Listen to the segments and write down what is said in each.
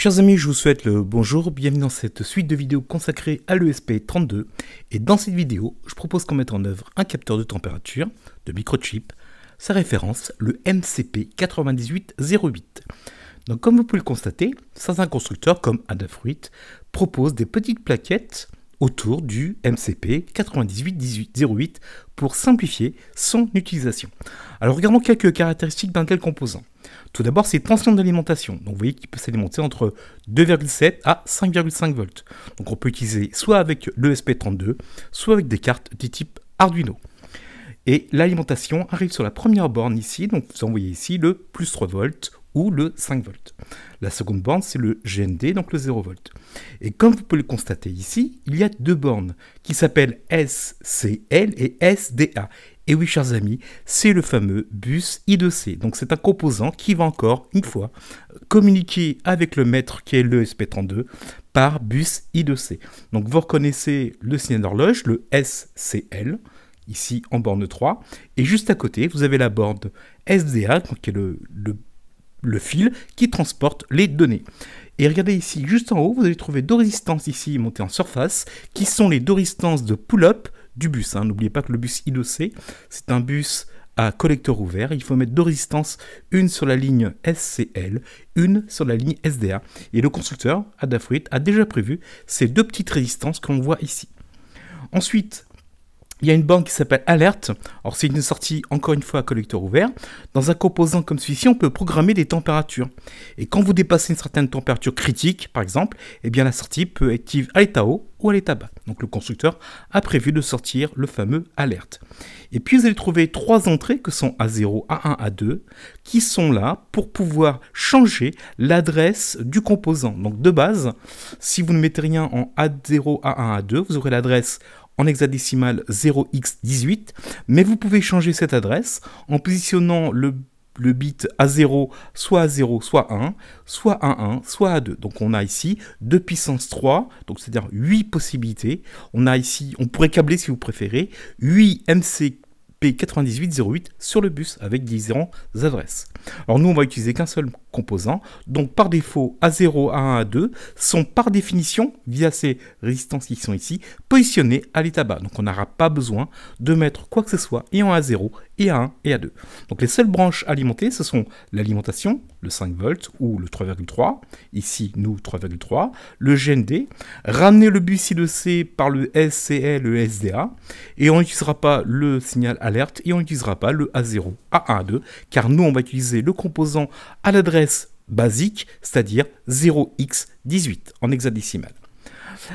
Chers amis, je vous souhaite le bonjour, bienvenue dans cette suite de vidéos consacrée à l'ESP32. Et dans cette vidéo, je propose qu'on mette en œuvre un capteur de température de microchip, sa référence, le MCP9808. Donc comme vous pouvez le constater, certains constructeurs comme Adafruit proposent des petites plaquettes autour du MCP9808 pour simplifier son utilisation. Alors regardons quelques caractéristiques d'un tel composant. Tout d'abord, c'est tension d'alimentation. Donc vous voyez qu'il peut s'alimenter entre 2,7 à 5,5 volts. Donc on peut utiliser soit avec l'ESP32, soit avec des cartes du type Arduino. Et l'alimentation arrive sur la première borne ici, donc vous envoyez ici le plus 3 volts ou le 5 volts. La seconde borne, c'est le GND, donc le 0 volts. Et comme vous pouvez le constater ici, il y a deux bornes qui s'appellent SCL et SDA. Et oui, chers amis, c'est le fameux bus I2C. Donc c'est un composant qui va encore, une fois, communiquer avec le maître qui est le SP32 par bus I2C. Donc vous reconnaissez le signal d'horloge, le SCL, ici en borne 3. Et juste à côté, vous avez la borne SDA, qui est le fil qui transporte les données. Et regardez ici, juste en haut, vous allez trouver deux résistances ici montées en surface, qui sont les deux résistances de pull-up du bus. N'oubliez pas que le bus I2C, c'est un bus à collecteur ouvert. Il faut mettre deux résistances, une sur la ligne SCL, une sur la ligne SDA. Et le constructeur, Adafruit, a déjà prévu ces deux petites résistances que l'on voit ici. Ensuite, il y a une borne qui s'appelle Alert. Alors c'est une sortie, encore une fois, à collecteur ouvert. Dans un composant comme celui-ci, on peut programmer des températures. Et quand vous dépassez une certaine température critique, par exemple, eh bien la sortie peut être active à l'état haut ou à l'état bas. Donc le constructeur a prévu de sortir le fameux Alert. Et puis vous allez trouver trois entrées que sont A0, A1, A2, qui sont là pour pouvoir changer l'adresse du composant. Donc de base, si vous ne mettez rien en A0, A1, A2, vous aurez l'adresse en hexadécimal 0x18, mais vous pouvez changer cette adresse en positionnant le bit A0, soit A0, soit 1, soit A1, soit A2. Donc on a ici 2 puissance 3, donc c'est-à-dire 8 possibilités. On a ici, on pourrait câbler si vous préférez, 8 MCP9808 sur le bus avec différentes adresses. Alors nous on va utiliser qu'un seul composant, donc par défaut A0, A1, A2 sont par définition, via ces résistances qui sont ici, positionnés à l'état bas. Donc on n'aura pas besoin de mettre quoi que ce soit et en A0 et A1 et A2. Donc les seules branches alimentées, ce sont l'alimentation, le 5 volts ou le 3,3, ici nous 3,3, le GND, ramener le bus I2C par le SCL, le SDA, et on n'utilisera pas le signal alerte et on n'utilisera pas le A0, A1, A2, car nous on va utiliser le composant à l'adresse basique, c'est-à-dire 0x18 en hexadécimal.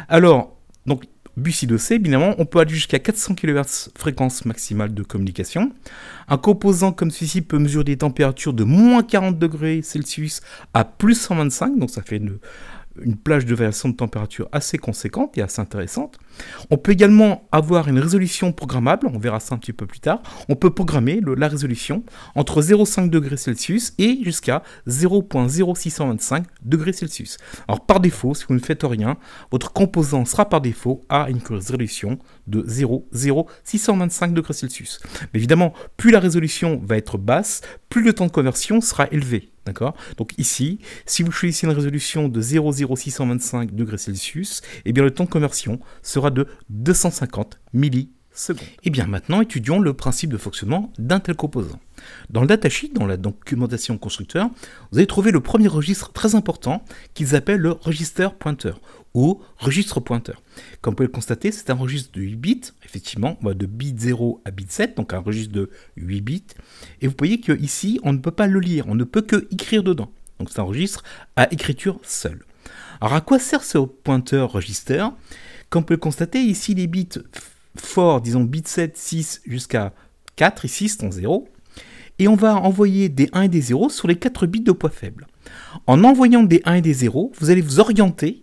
Alors, donc bus I2C, évidemment, on peut aller jusqu'à 400 kHz fréquence maximale de communication. Un composant comme celui-ci peut mesurer des températures de moins 40 degrés Celsius à plus 125, donc ça fait une plage de variation de température assez conséquente et assez intéressante. On peut également avoir une résolution programmable, on verra ça un petit peu plus tard. On peut programmer la résolution entre 0,5 degrés Celsius et jusqu'à 0,0625 degrés Celsius. Alors par défaut, si vous ne faites rien, votre composant sera par défaut à une résolution de 0,0625 degrés Celsius. Mais évidemment, plus la résolution va être basse, plus le temps de conversion sera élevé. D'accord ? Donc ici, si vous choisissez une résolution de 0,0625 degrés Celsius, eh bien le temps de conversion sera de 250 millisecondes. Et bien maintenant, étudions le principe de fonctionnement d'un tel composant. Dans le datasheet, dans la documentation constructeur, vous allez trouver le premier registre très important qu'ils appellent le register pointeur ou registre pointeur. Comme vous pouvez le constater, c'est un registre de 8 bits, effectivement, de bit 0 à bit 7, donc un registre de 8 bits. Et vous voyez qu'ici, on ne peut pas le lire, on ne peut que écrire dedans. Donc c'est un registre à écriture seule. Alors à quoi sert ce pointeur register ? Comme vous pouvez le constater, ici les bits forts, disons bit 7, 6 jusqu'à 4, ici c'est en 0. Et on va envoyer des 1 et des 0 sur les 4 bits de poids faible. En envoyant des 1 et des 0, vous allez vous orienter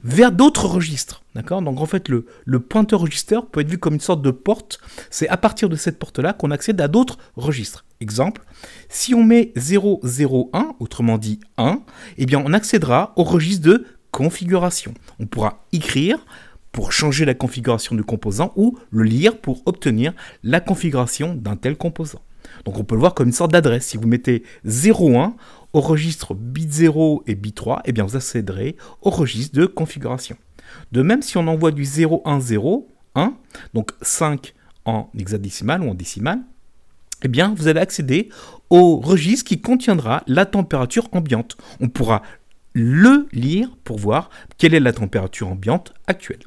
vers d'autres registres. D'accord ? Donc en fait, le pointeur register peut être vu comme une sorte de porte. C'est à partir de cette porte-là qu'on accède à d'autres registres. Exemple, si on met 001, autrement dit 1, eh bien on accédera au registre de configuration. On pourra écrire pour changer la configuration du composant ou le lire pour obtenir la configuration d'un tel composant. Donc on peut le voir comme une sorte d'adresse. Si vous mettez 01 au registre bit 0 et bit 3, eh bien vous accéderez au registre de configuration. De même, si on envoie du 0101, donc 5 en hexadécimal ou en décimal, eh bien vous allez accéder au registre qui contiendra la température ambiante. On pourra le lire pour voir quelle est la température ambiante actuelle.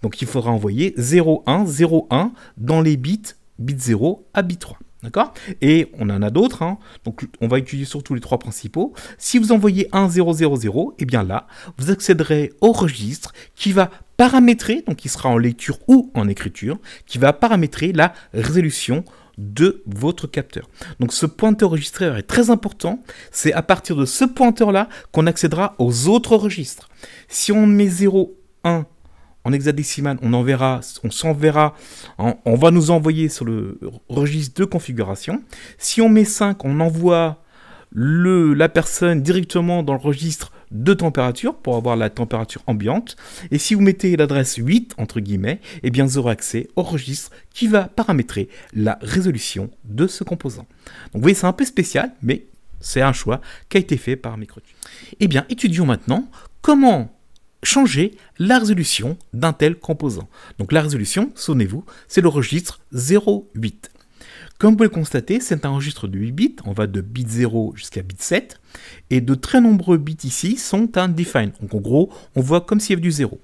Donc il faudra envoyer 0101 dans les bits 0 à bit 3. D'accord? Et on en a d'autres, hein. Donc on va utiliser surtout les trois principaux. Si vous envoyez 1000, eh bien là, vous accéderez au registre qui va paramétrer, donc qui sera en lecture ou en écriture, qui va paramétrer la résolution de votre capteur. Donc ce pointeur registraire est très important. C'est à partir de ce pointeur-là qu'on accédera aux autres registres. Si on met 01 en hexadécimal, on va nous envoyer sur le registre de configuration. Si on met 5, on envoie la personne directement dans le registre de température pour avoir la température ambiante. Et si vous mettez l'adresse 8, entre guillemets, eh bien vous aurez accès au registre qui va paramétrer la résolution de ce composant. Donc vous voyez, c'est un peu spécial, mais c'est un choix qui a été fait par Microchip. Eh bien, étudions maintenant comment changer la résolution d'un tel composant. Donc la résolution, souvenez-vous, c'est le registre 08. Comme vous pouvez le constater, c'est un registre de 8 bits, on va de bit 0 jusqu'à bit 7, et de très nombreux bits ici sont undefined. Donc en gros, on voit comme s'il y avait du 0.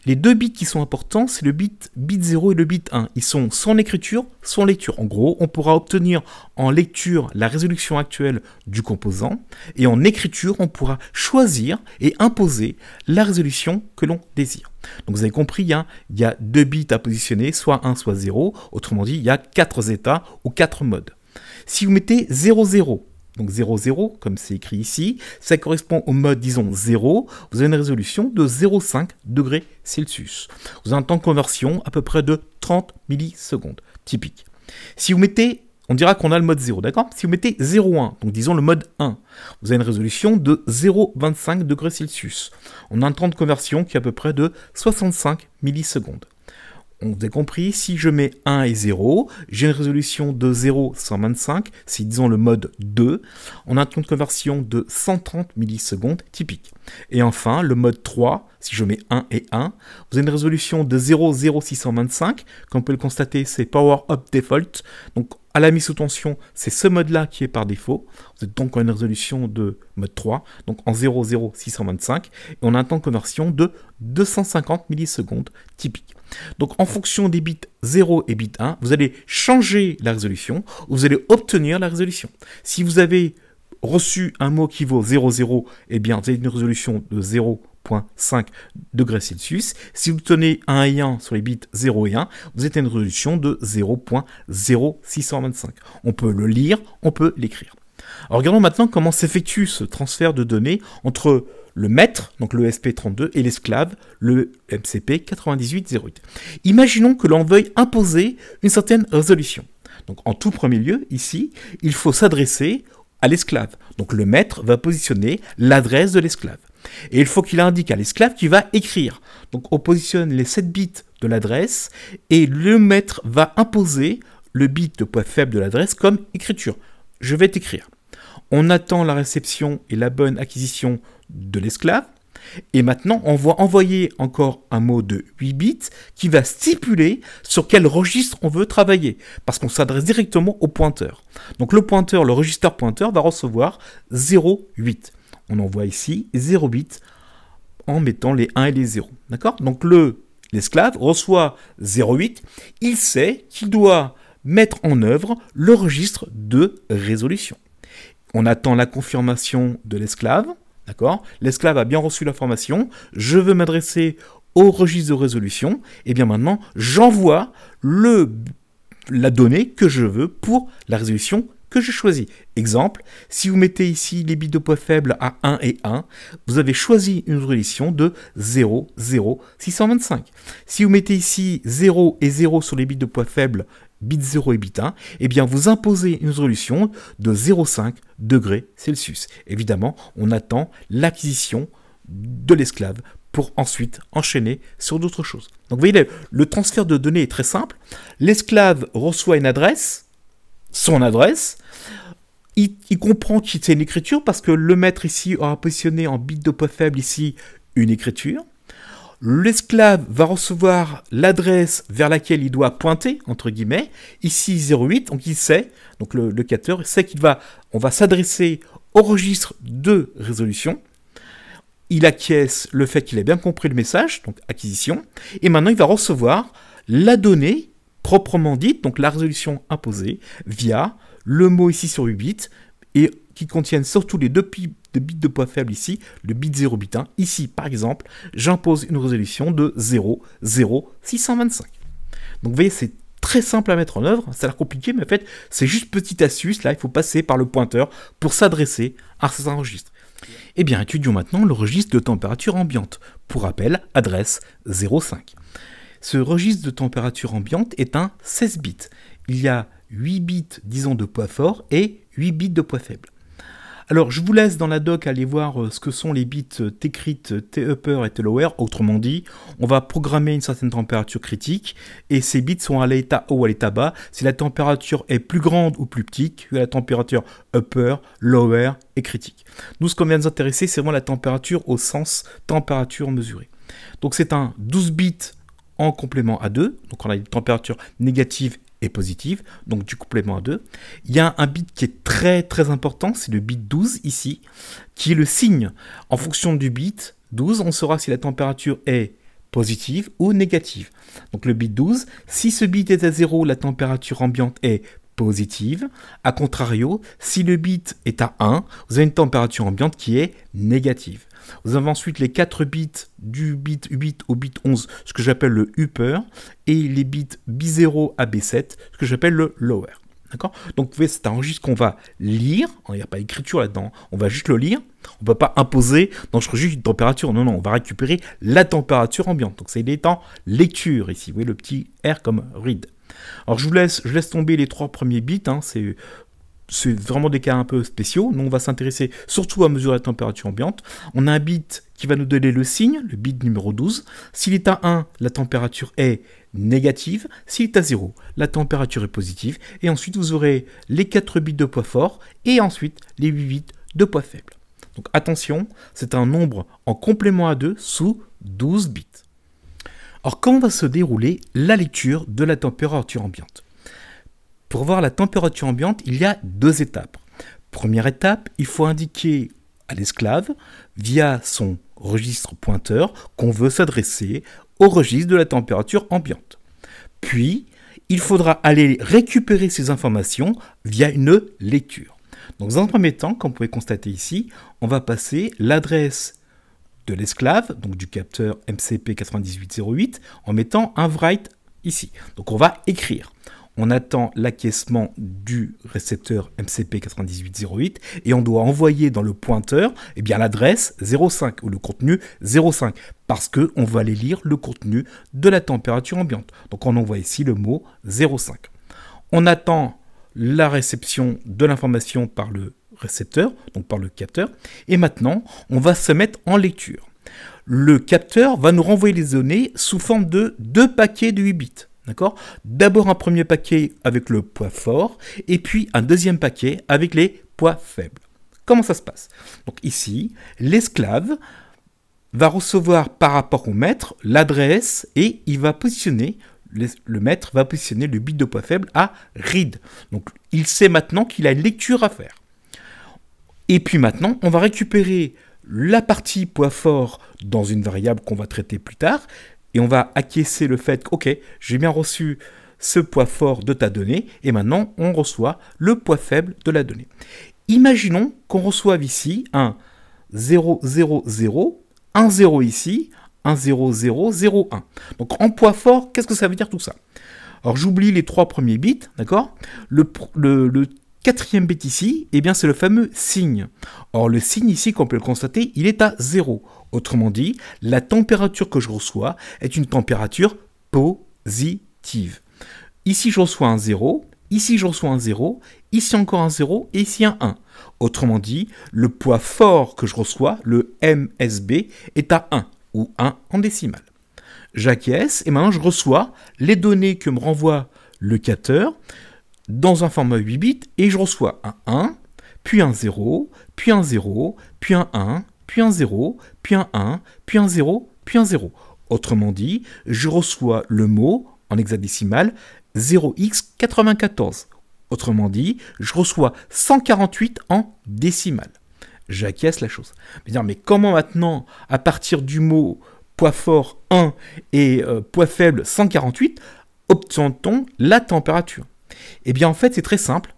Les deux bits qui sont importants, c'est le bit 0 et le bit 1. Ils sont soit en écriture, soit en lecture. En gros, on pourra obtenir en lecture la résolution actuelle du composant, et en écriture, on pourra choisir et imposer la résolution que l'on désire. Donc vous avez compris, hein, il y a deux bits à positionner, soit 1, soit 0. Autrement dit, il y a 4 états ou 4 modes. Si vous mettez 00, donc 00, comme c'est écrit ici, ça correspond au mode, disons, 0. Vous avez une résolution de 0,5 degrés Celsius. Vous avez un temps de conversion à peu près de 30 millisecondes, typique. Si vous mettez, on dira qu'on a le mode 0, d'accord? Si vous mettez 0,1, donc disons le mode 1, vous avez une résolution de 0,25 degrés Celsius. On a un temps de conversion qui est à peu près de 65 millisecondes. On vous a compris, si je mets 1 et 0, j'ai une résolution de 0,125, c'est disons le mode 2. On a un temps de conversion de 130 millisecondes typique. Et enfin, le mode 3, si je mets 1 et 1, vous avez une résolution de 0,0625. Comme vous pouvez le constater, c'est Power Up Default. Donc à la mise sous tension, c'est ce mode-là qui est par défaut. Vous êtes donc en une résolution de mode 3, donc en 0,0625. Et on a un temps de conversion de 250 millisecondes typique. Donc en fonction des bits 0 et bit 1, vous allez changer la résolution, ou vous allez obtenir la résolution. Si vous avez reçu un mot qui vaut 00, eh bien vous avez une résolution de 0,5 degrés Celsius. Si vous tenez 1 et 1 sur les bits 0 et 1, vous avez une résolution de 0,0625. On peut le lire, on peut l'écrire. Alors regardons maintenant comment s'effectue ce transfert de données entre le maître, donc le SP32, et l'esclave, le MCP9808. Imaginons que l'on veuille imposer une certaine résolution. Donc en tout premier lieu, ici, il faut s'adresser à l'esclave. Donc le maître va positionner l'adresse de l'esclave. Et il faut qu'il indique à l'esclave qu'il va écrire. Donc on positionne les 7 bits de l'adresse et le maître va imposer le bit de poids faible de l'adresse comme écriture. Je vais t'écrire. On attend la réception et la bonne acquisition de l'esclave. Et maintenant, on va envoyer encore un mot de 8 bits qui va stipuler sur quel registre on veut travailler. Parce qu'on s'adresse directement au pointeur. Donc le pointeur, le registre pointeur va recevoir 0,8. On envoie ici 0 bits en mettant les 1 et les 0. D'accord? Donc l'esclave reçoit 0,8. Il sait qu'il doit mettre en œuvre le registre de résolution. On attend la confirmation de l'esclave. D'accord? L'esclave a bien reçu l'information. Je veux m'adresser au registre de résolution. Et bien maintenant, j'envoie la donnée que je veux pour la résolution que je choisis. Exemple, si vous mettez ici les bits de poids faible à 1 et 1, vous avez choisi une résolution de 0,0625. Si vous mettez ici 0 et 0 sur les bits de poids faible, bit 0 et bit 1, eh bien vous imposez une résolution de 0,5 degrés Celsius. Évidemment, on attend l'acquisition de l'esclave pour ensuite enchaîner sur d'autres choses. Donc vous voyez, le transfert de données est très simple. L'esclave reçoit une adresse, son adresse. Il comprend que c'est une écriture parce que le maître ici aura positionné en bit de poids faible ici une écriture. L'esclave va recevoir l'adresse vers laquelle il doit pointer, entre guillemets, ici 08, donc il sait, donc le capteur sait on va s'adresser au registre de résolution. Il acquiesce le fait qu'il a bien compris le message, donc acquisition, et maintenant il va recevoir la donnée proprement dite, donc la résolution imposée, via le mot ici sur 8 bits, et qui contiennent surtout les deux bits de poids faible ici, le bit 0, bit 1. Ici, par exemple, j'impose une résolution de 0,0625. Donc vous voyez, c'est très simple à mettre en œuvre, ça a l'air compliqué, mais en fait, c'est juste petite astuce, là, il faut passer par le pointeur pour s'adresser à certains registres. Eh bien, étudions maintenant le registre de température ambiante. Pour rappel, adresse 0,5. Ce registre de température ambiante est un 16 bits. Il y a 8 bits, disons, de poids fort et 8 bits de poids faible. Alors, je vous laisse dans la doc aller voir ce que sont les bits T-crit, T-upper et T-lower. Autrement dit, on va programmer une certaine température critique et ces bits sont à l'état haut ou à l'état bas si la température est plus grande ou plus petite que la température upper, lower et critique. Nous, ce qu'on vient de nous intéresser, c'est vraiment la température au sens température mesurée. Donc, c'est un 12 bits en complément à 2. Donc, on a une température négative et positive, donc du complément à 2. Il y a un bit qui est très très important, c'est le bit 12 ici, qui est le signe. En fonction du bit 12, on saura si la température est positive ou négative. Donc le bit 12, si ce bit est à 0, la température ambiante est positive. A contrario, si le bit est à 1, vous avez une température ambiante qui est négative. Vous avez ensuite les 4 bits du bit 8 au bit 11, ce que j'appelle le upper, et les bits B0 à B7, ce que j'appelle le lower. D'accord ? Donc vous voyez, c'est un registre qu'on va lire, il n'y a pas d'écriture là-dedans, on va juste le lire, on ne peut pas imposer dans ce registre une température, non, on va récupérer la température ambiante. Donc c'est en lecture ici, vous voyez le petit R comme read. Alors je laisse tomber les 3 premiers bits, hein, c'est vraiment des cas un peu spéciaux. Nous, on va s'intéresser surtout à mesurer la température ambiante. On a un bit qui va nous donner le signe, le bit numéro 12. S'il est à 1, la température est négative. S'il est à 0, la température est positive. Et ensuite, vous aurez les 4 bits de poids fort et ensuite les 8 bits de poids faible. Donc attention, c'est un nombre en complément à 2 sous 12 bits. Alors, comment va se dérouler la lecture de la température ambiante ? Pour voir la température ambiante, il y a 2 étapes. Première étape, il faut indiquer à l'esclave, via son registre pointeur, qu'on veut s'adresser au registre de la température ambiante. Puis, il faudra aller récupérer ces informations via une lecture. Donc, dans un premier temps, comme vous pouvez constater ici, on va passer l'adresse de l'esclave, donc du capteur MCP9808, en mettant un write ici. Donc, on va écrire. On attend l'acquiescement du récepteur MCP9808 et on doit envoyer dans le pointeur l'adresse 05 ou le contenu 05 parce qu'on va aller lire le contenu de la température ambiante. Donc on envoie ici le mot 05. On attend la réception de l'information par le récepteur, donc par le capteur, et maintenant on va se mettre en lecture. Le capteur va nous renvoyer les données sous forme de 2 paquets de 8 bits. D'abord un premier paquet avec le poids fort et puis un deuxième paquet avec les poids faibles. Comment ça se passe? Donc ici, l'esclave va recevoir par rapport au maître l'adresse et il va positionner, le maître va positionner le bit de poids faible à read. Donc il sait maintenant qu'il a une lecture à faire. Et puis maintenant, on va récupérer la partie poids fort dans une variable qu'on va traiter plus tard. Et on va acquiescer le fait que, ok, j'ai bien reçu ce poids fort de ta donnée, et maintenant on reçoit le poids faible de la donnée. Imaginons qu'on reçoive ici un 0, 0, 0, un 0 ici, un 0, 0, 0, 1. Donc en poids fort, qu'est-ce que ça veut dire tout ça? Alors j'oublie les 3 premiers bits, d'accord? Le 4e bit ici, eh bien c'est le fameux signe. Or le signe ici, comme on peut le constater, il est à 0. Autrement dit, la température que je reçois est une température positive. Ici je reçois un 0, ici je reçois un 0, ici encore un 0 et ici un 1. Autrement dit, le poids fort que je reçois, le MSB, est à 1 ou 1 en décimale. J'acquiesce et maintenant je reçois les données que me renvoie le capteur dans un format 8 bits et je reçois un 1, puis un 0, puis un 0, puis un 1, puis un 0, puis un 1, puis un 0, puis un 0. Autrement dit, je reçois le mot en hexadécimal 0x94. Autrement dit, je reçois 148 en décimale. J'acquiesce la chose. Mais comment maintenant, à partir du mot poids fort 1 et poids faible 148, obtient-on la température? Eh bien en fait c'est très simple.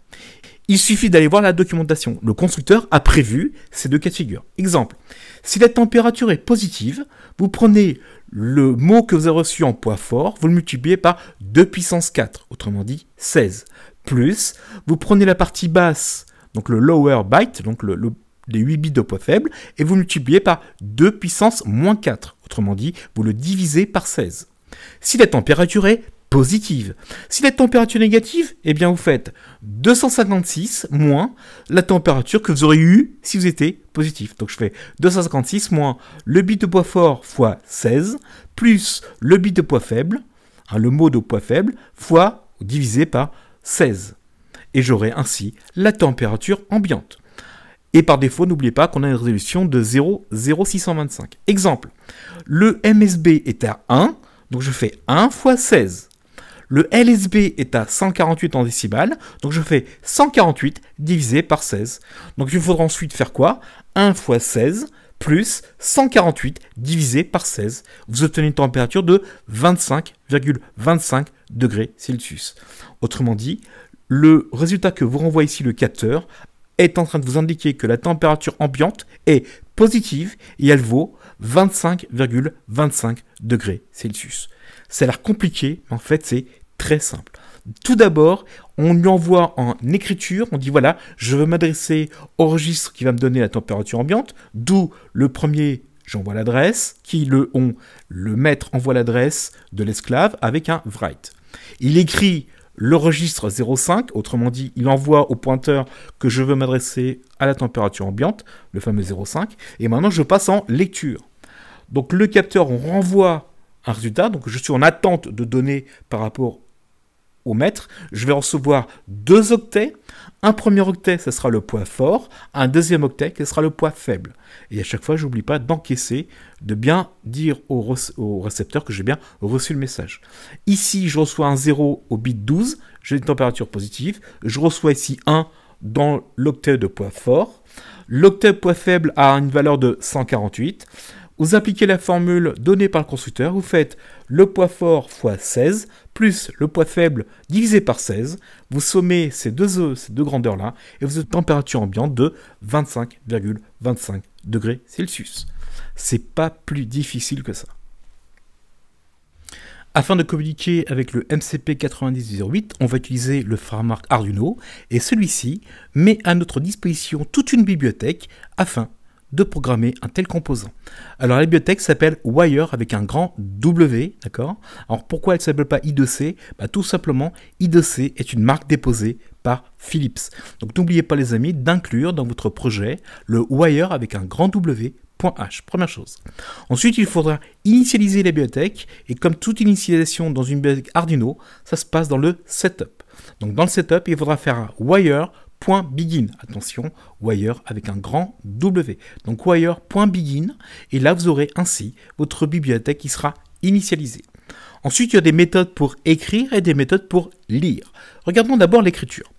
Il suffit d'aller voir la documentation. Le constructeur a prévu ces deux cas de figure. Exemple, si la température est positive, vous prenez le mot que vous avez reçu en poids fort, vous le multipliez par 2 puissance 4, autrement dit 16. Plus, vous prenez la partie basse, donc le lower byte, donc les 8 bits de poids faible, et vous multipliez par 2 puissance moins 4, autrement dit, vous le divisez par 16. Si la température est positive. Si la température est négative, eh bien vous faites 256 moins la température que vous auriez eue si vous étiez positif. Donc je fais 256 moins le bit de poids fort fois 16, plus le bit de poids faible, le mot de poids faible, fois divisé par 16. Et j'aurai ainsi la température ambiante. Et par défaut, n'oubliez pas qu'on a une résolution de 0,0625. Exemple, le MSB est à 1, donc je fais 1 fois 16. Le LSB est à 148 en décimales, donc je fais 148 divisé par 16. Donc il faudra ensuite faire quoi? 1 fois 16 plus 148 divisé par 16. Vous obtenez une température de 25,25 degrés Celsius. Autrement dit, le résultat que vous renvoie ici le capteur est en train de vous indiquer que la température ambiante est positive et elle vaut 25,25 degrés Celsius. Ça a l'air compliqué, mais en fait c'est très simple. Tout d'abord, on lui envoie en écriture, on dit voilà, je veux m'adresser au registre qui va me donner la température ambiante, d'où le premier, j'envoie l'adresse, le maître envoie l'adresse de l'esclave avec un write. Il écrit le registre 05, autrement dit, il envoie au pointeur que je veux m'adresser à la température ambiante, le fameux 05, et maintenant je passe en lecture. Donc le capteur, on renvoie un résultat, donc je suis en attente de données par rapport au maître, je vais recevoir 2 octets, un premier octet, ce sera le poids fort, un deuxième octet, ce sera le poids faible. Et à chaque fois, je n'oublie pas d'encaisser, de bien dire au récepteur que j'ai bien reçu le message. Ici, je reçois un 0 au bit 12, j'ai une température positive, je reçois ici 1 dans l'octet de poids fort, l'octet poids faible a une valeur de 148, vous appliquez la formule donnée par le constructeur, vous faites le poids fort fois 16 plus le poids faible divisé par 16, vous sommez ces deux grandeurs-là et vous avez une température ambiante de 25,25 degrés Celsius. C'est pas plus difficile que ça. Afin de communiquer avec le MCP9008, on va utiliser le framework Arduino et celui-ci met à notre disposition toute une bibliothèque afin de programmer un tel composant. Alors la bibliothèque s'appelle Wire avec un grand W, d'accord? Alors pourquoi elle ne s'appelle pas I2C? Tout simplement, I2C est une marque déposée par Philips. Donc n'oubliez pas les amis d'inclure dans votre projet le Wire avec un grand W.H, première chose. Ensuite, il faudra initialiser la bibliothèque et comme toute initialisation dans une bibliothèque Arduino, ça se passe dans le setup. Donc dans le setup, il faudra faire un wire.begin. Attention, wire avec un grand W. Donc wire.begin et là vous aurez ainsi votre bibliothèque qui sera initialisée. Ensuite, il y a des méthodes pour écrire et des méthodes pour lire. Regardons d'abord l'écriture.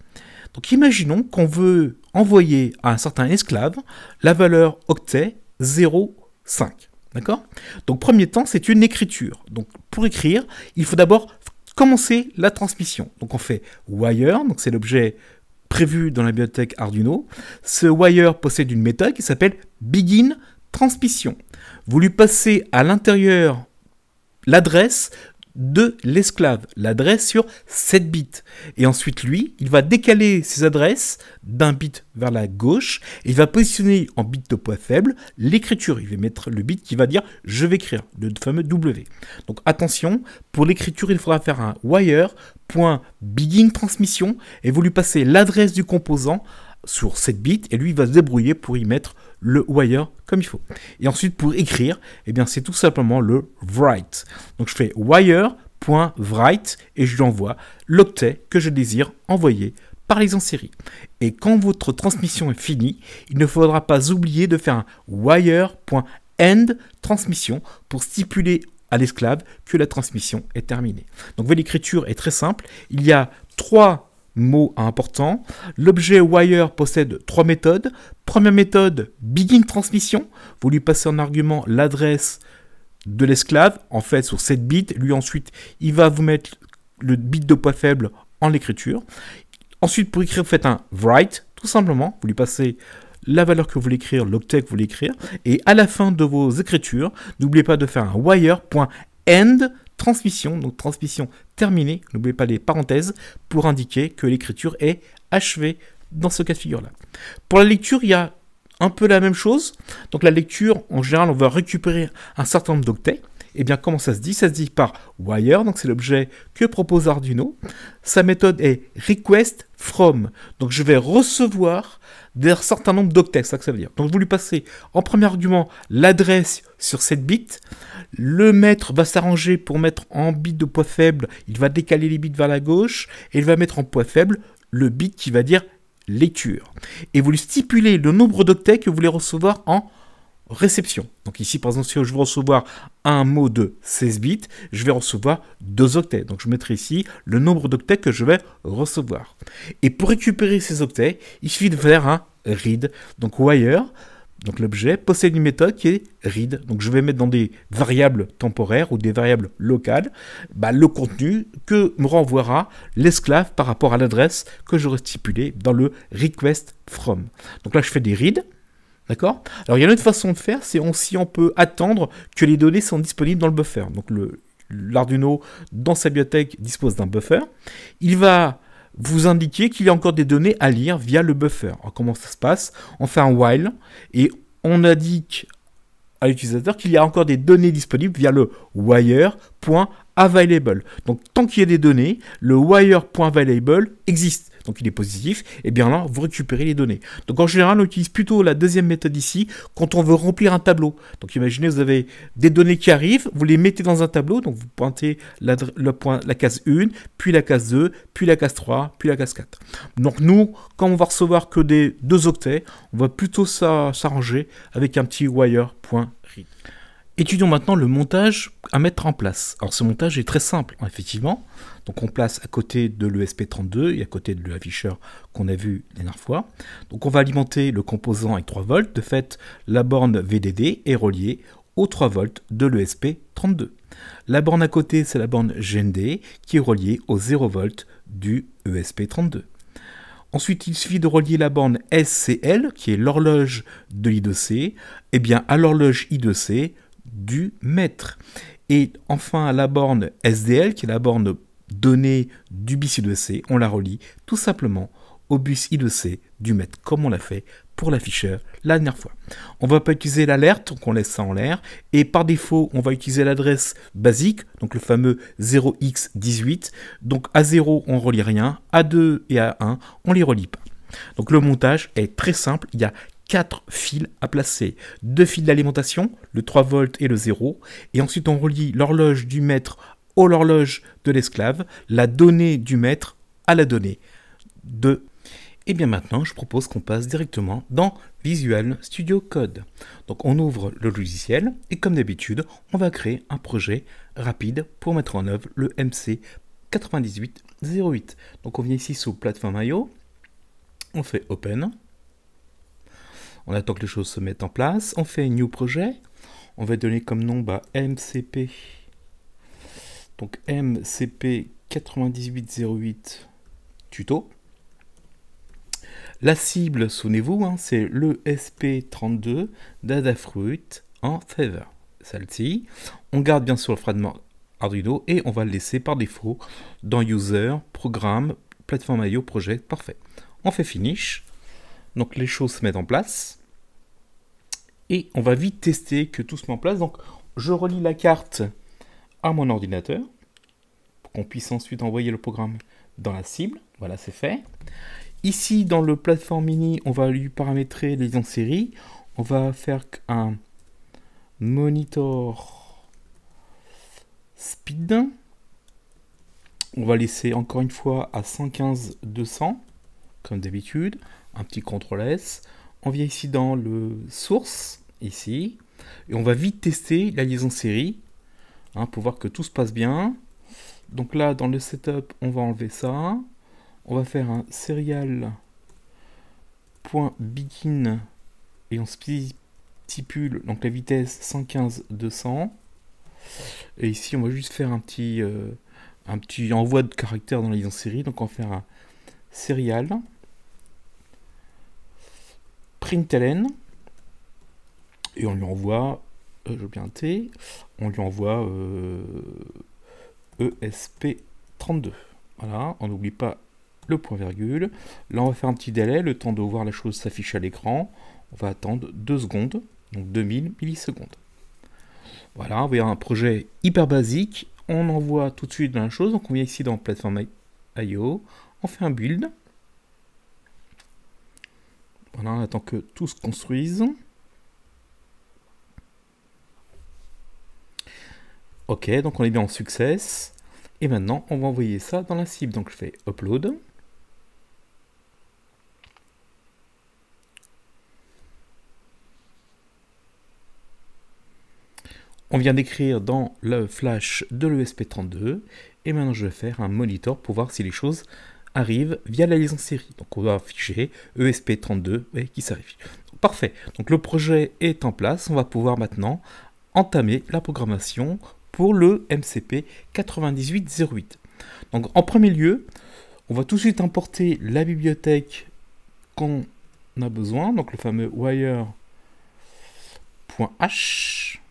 Donc imaginons qu'on veut envoyer à un certain esclave la valeur octet 0,5. D'accord? Donc premier temps, c'est une écriture. Donc pour écrire, il faut d'abord commencer la transmission. Donc on fait wire, donc c'est l'objet prévu dans la bibliothèque Arduino. Ce wire possède une méthode qui s'appelle begin transmission. Vous lui passez à l'intérieur l'adresse de l'esclave, l'adresse sur 7 bits. Et ensuite, lui, il va décaler ses adresses d'un bit vers la gauche et il va positionner en bit de poids faible l'écriture. Il va mettre le bit qui va dire « je vais écrire », le fameux W. Donc attention, pour l'écriture, il faudra faire un wire.begin transmission et vous lui passez l'adresse du composant sur 7 bits et lui il va se débrouiller pour y mettre le wire comme il faut. Et ensuite pour écrire, eh bien c'est tout simplement le write. Donc je fais wire .write et je lui envoie l'octet que je désire envoyer par les en série. Et quand votre transmission est finie, il ne faudra pas oublier de faire un wire.end transmission pour stipuler à l'esclave que la transmission est terminée. Donc, vous voyez, l'écriture est très simple. Il y a 3 mots importants. L'objet wire possède 3 méthodes. Première méthode, begin transmission. Vous lui passez en argument l'adresse de l'esclave, en fait sur 7 bits. Lui ensuite, il va vous mettre le bit de poids faible en écriture. Ensuite, pour écrire, vous faites un write, tout simplement. Vous lui passez la valeur que vous voulez écrire, l'octet que vous voulez écrire. Et à la fin de vos écritures, n'oubliez pas de faire un wire.end transmission, donc transmission terminée. N'oubliez pas les parenthèses pour indiquer que l'écriture est achevée dans ce cas de figure-là. Pour la lecture, il y a un peu la même chose. Donc la lecture, en général, on va récupérer un certain nombre d'octets. Et bien, comment ça se dit? Ça se dit par wire, donc c'est l'objet que propose Arduino. Sa méthode est request from. Donc je vais recevoir un certain nombre d'octets, c'est ça que ça veut dire. Donc vous lui passez en premier argument l'adresse sur 7 bits. Le maître va s'arranger pour mettre en bit de poids faible. Il va décaler les bits vers la gauche et il va mettre en poids faible le bit qui va dire lecture. Et vous lui stipulez le nombre d'octets que vous voulez recevoir en réception. Donc ici, par exemple, si je veux recevoir un mot de 16 bits, je vais recevoir 2 octets. Donc je mettrai ici le nombre d'octets que je vais recevoir. Et pour récupérer ces octets, il suffit de faire un read. Donc wire, donc l'objet, possède une méthode qui est read. Donc je vais mettre dans des variables temporaires ou des variables locales le contenu que me renvoiera l'esclave par rapport à l'adresse que j'aurais stipulée dans le request from. Donc là, je fais des reads. D'accord? Alors, il y a une autre façon de faire, c'est aussi on peut attendre que les données sont disponibles dans le buffer. Donc, l'Arduino, dans sa bibliothèque, dispose d'un buffer. Il va vous indiquer qu'il y a encore des données à lire via le buffer. Alors, comment ça se passe? On fait un while et on indique à l'utilisateur qu'il y a encore des données disponibles via le wire.available. Donc, tant qu'il y a des données, le wire.available existe. Donc il est positif, et bien là, vous récupérez les données. Donc en général, on utilise plutôt la deuxième méthode ici, quand on veut remplir un tableau. Donc imaginez, vous avez des données qui arrivent, vous les mettez dans un tableau, donc vous pointez la case 1, puis la case 2, puis la case 3, puis la case 4. Donc nous, quand on va recevoir que des 2 octets, on va plutôt s'arranger avec un petit wire.read. Étudions maintenant le montage à mettre en place. Alors ce montage est très simple, effectivement. Donc on place à côté de l'ESP32 et à côté de l'afficheur qu'on a vu la dernière fois. Donc on va alimenter le composant avec 3 volts. De fait, la borne VDD est reliée aux 3 volts de l'ESP32. La borne à côté, c'est la borne GND qui est reliée aux 0 volts du ESP32. Ensuite, il suffit de relier la borne SCL, qui est l'horloge de l'I2C, à l'horloge I2C du maître. Et enfin, la borne SDL, qui est la borne donnée du bus I2C, on la relie tout simplement au bus I2C du maître, comme on l'a fait pour l'afficheur la dernière fois. On ne va pas utiliser l'alerte, donc on laisse ça en l'air. Et par défaut, on va utiliser l'adresse basique, donc le fameux 0x18. Donc à 0, on ne relie rien. À 2 et à 1, on ne les relie pas. Donc le montage est très simple. Il y a 4 fils à placer. 2 fils d'alimentation, le 3 volts et le 0. Et ensuite, on relie l'horloge du maître à l'horloge de l'esclave, la donnée du maître à la donnée de... Et bien maintenant, je propose qu'on passe directement dans Visual Studio Code. Donc on ouvre le logiciel et comme d'habitude, on va créer un projet rapide pour mettre en œuvre le MC9808. Donc on vient ici sous Platform.io, on fait Open, on attend que les choses se mettent en place, on fait New Projet, on va donner comme nom MCP, donc MCP9808 tuto. La cible, souvenez-vous, c'est le SP32 d'Adafruit en Feather. Celle-ci. On garde bien sûr le fragment Arduino et on va le laisser par défaut dans User, Programme, Platform.io, Projet. Parfait. On fait Finish. Donc les choses se mettent en place. Et on va vite tester que tout se met en place. Donc je relie la carte à mon ordinateur pour qu'on puisse ensuite envoyer le programme dans la cible. Voilà, c'est fait. Ici, dans le Platform Mini, on va lui paramétrer les en série. On va faire un monitor speed. On va laisser encore une fois à 115-200, comme d'habitude. Un petit CTRL S. On vient ici dans le source, ici. Et on va vite tester la liaison série, pour voir que tout se passe bien. Donc là, dans le setup, on va enlever ça. On va faire un serial.begin et on stipule donc la vitesse 115-200. Et ici, on va juste faire un petit envoi de caractères dans la liaison série. Donc on va faire un serial println et on lui envoie, je veux bien T, on lui envoie ESP32. Voilà, on n'oublie pas le point virgule. Là, on va faire un petit délai, le temps de voir la chose s'afficher à l'écran. On va attendre 2 secondes, donc 2000 millisecondes. Voilà, vous voyez un projet hyper basique. On envoie tout de suite dans la chose. Donc, on vient ici dans plateforme IO. On fait un build. Voilà, on attend que tout se construise. Ok, donc on est bien en success. Et maintenant, on va envoyer ça dans la cible. Donc je fais upload. On vient d'écrire dans le flash de l'ESP32. Et maintenant, je vais faire un monitor pour voir si les choses arrivent via la liaison série. Donc on va afficher ESP32 qui s'affiche. Parfait. Donc le projet est en place. On va pouvoir maintenant entamer la programmation pour le MCP 9808. Donc en premier lieu, on va tout de suite importer la bibliothèque qu'on a besoin, donc le fameux wire.h.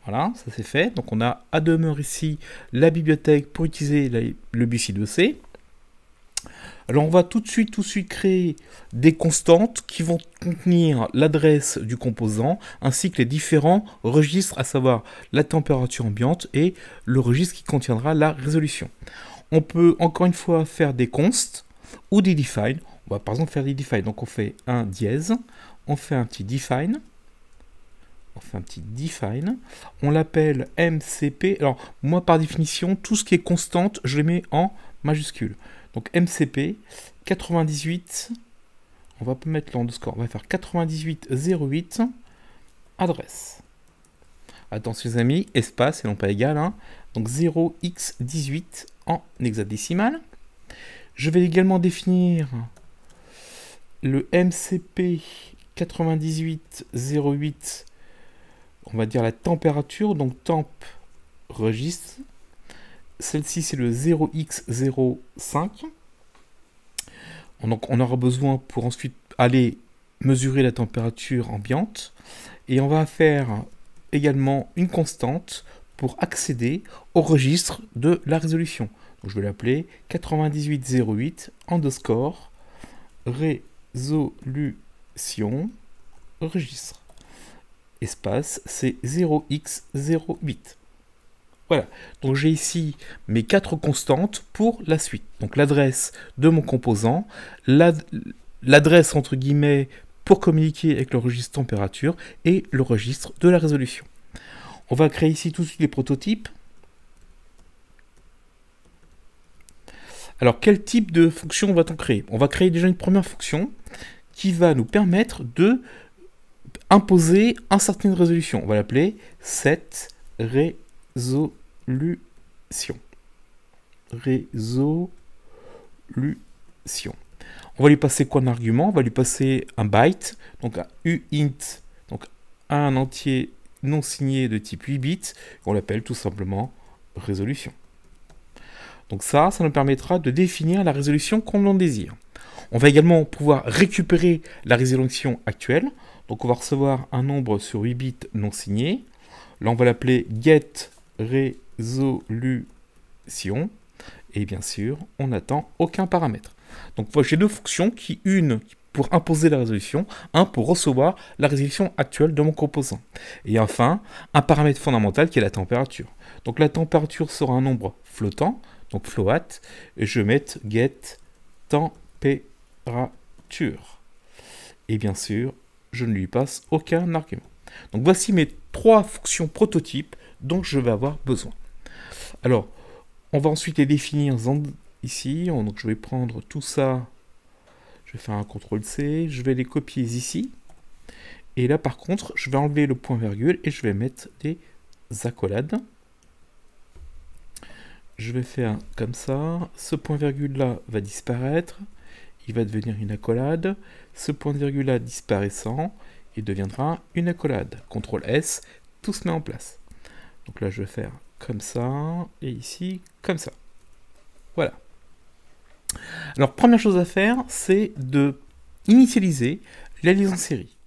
Voilà, ça c'est fait. Donc on a à demeure ici la bibliothèque pour utiliser le BC2C. Alors on va tout de suite créer des constantes qui vont contenir l'adresse du composant ainsi que les différents registres, à savoir la température ambiante et le registre qui contiendra la résolution. On peut encore une fois faire des const ou des define. On va par exemple faire des define. Donc on fait un dièse, on fait un petit define. On l'appelle MCP. Alors moi par définition, tout ce qui est constante, je les mets en majuscule. Donc MCP 98, on va pas mettre l'underscore, on va faire 9808 adresse. Attention les amis, espace et non pas égal, donc 0x18 en hexadécimal. Je vais également définir le MCP 9808, on va dire la température, donc temp registre. Celle-ci, c'est le 0x05. Donc, on aura besoin pour ensuite aller mesurer la température ambiante. Et on va faire également une constante pour accéder au registre de la résolution. Donc, je vais l'appeler 9808 underscore résolution registre. Espace, c'est 0x08. Voilà, donc j'ai ici mes 4 constantes pour la suite. Donc l'adresse de mon composant, l'adresse entre guillemets pour communiquer avec le registre température et le registre de la résolution. On va créer ici tout de suite les prototypes. Alors quel type de fonction va-t-on créer? On va créer déjà une première fonction qui va nous permettre de imposer un certain résolution. On va l'appeler setRésolution. On va lui passer quoi d'argument? On va lui passer un byte, donc un uint, donc un entier non signé de type 8 bits. On l'appelle tout simplement résolution. Donc ça nous permettra de définir la résolution qu'on en désire. On va également pouvoir récupérer la résolution actuelle. Donc on va recevoir un nombre sur 8 bits non signé. Là on va l'appeler getRésolution. Et bien sûr, on n'attend aucun paramètre. Donc j'ai deux fonctions, une pour imposer la résolution, un pour recevoir la résolution actuelle de mon composant. Et enfin, un paramètre fondamental qui est la température. Donc la température sera un nombre flottant, donc float, et je vais mettre get température. Et bien sûr, je ne lui passe aucun argument. Donc voici mes 3 fonctions prototypes dont je vais avoir besoin. Alors, on va ensuite les définir ici. Donc je vais prendre tout ça, je vais faire un CTRL-C, je vais les copier ici. Et là par contre, je vais enlever le point virgule et je vais mettre des accolades. Je vais faire comme ça. Ce point virgule là va disparaître. Il va devenir une accolade. Ce point virgule là disparaissant, il deviendra une accolade. CTRL S, tout se met en place. Donc là je vais faire comme ça, et ici comme ça. Voilà. Alors première chose à faire, c'est de initialiser la liaison série.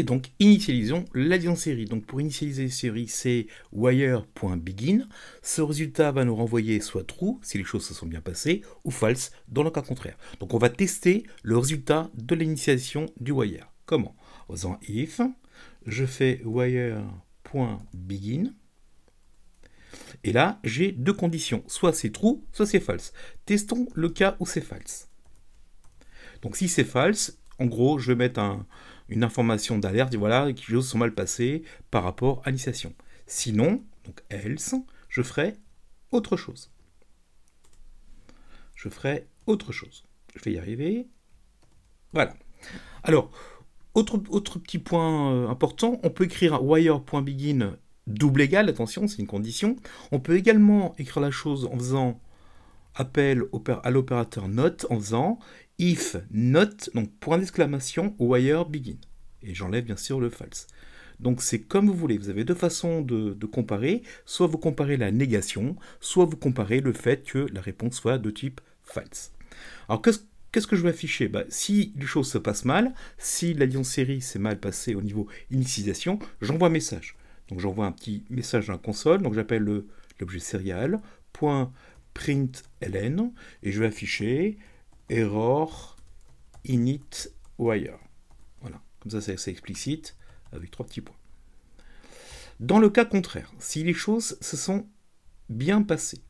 Et donc, initialisons la liaison série. Donc, pour initialiser la série, c'est wire.begin. Ce résultat va nous renvoyer soit true, si les choses se sont bien passées, ou false, dans le cas contraire. Donc, on va tester le résultat de l'initialisation du wire. Comment? En faisant if, je fais wire.begin. Et là, j'ai deux conditions. Soit c'est true, soit c'est false. Testons le cas où c'est false. Donc, si c'est false, en gros, je vais mettre une information d'alerte, voilà, que les choses sont mal passées par rapport à l'initiation. Sinon, donc else, je ferai autre chose. Je ferai autre chose. Je vais y arriver. Voilà. Alors, autre petit point important, on peut écrire wire.begin double égal, attention, c'est une condition. On peut également écrire la chose en faisant appel à l'opérateur not, en faisant if not, donc point d'exclamation, wire begin. Et j'enlève bien sûr le false. Donc c'est comme vous voulez, vous avez deux façons de comparer, soit vous comparez la négation, soit vous comparez le fait que la réponse soit de type false. Alors qu'est-ce que je vais afficher? Si les choses se passent mal, si la liaison série s'est mal passée au niveau initialisation, j'envoie un message. Donc j'envoie un petit message dans la console, donc j'appelle l'objet serial, .println, et je vais afficher error init wire. Voilà, comme ça c'est explicite, avec trois petits points. Dans le cas contraire, si les choses se sont bien passées,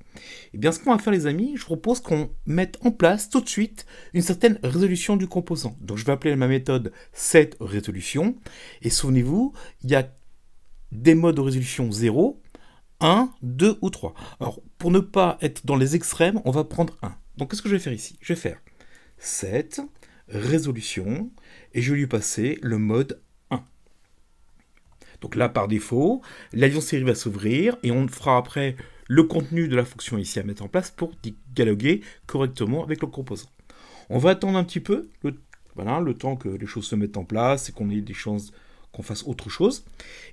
eh bien ce qu'on va faire les amis, je propose qu'on mette en place tout de suite une certaine résolution du composant. Donc je vais appeler ma méthode setRésolution, et souvenez-vous, il y a des modes de résolution 0, 1, 2 ou 3. Alors, pour ne pas être dans les extrêmes, on va prendre 1. Donc, qu'est-ce que je vais faire ici? Je vais faire set, résolution, et je vais lui passer le mode 1. Donc là, par défaut, la liaison série va s'ouvrir, et on fera après le contenu de la fonction ici à mettre en place pour dialoguer correctement avec le composant. On va attendre un petit peu, le temps que les choses se mettent en place et qu'on ait des chances qu'on fasse autre chose.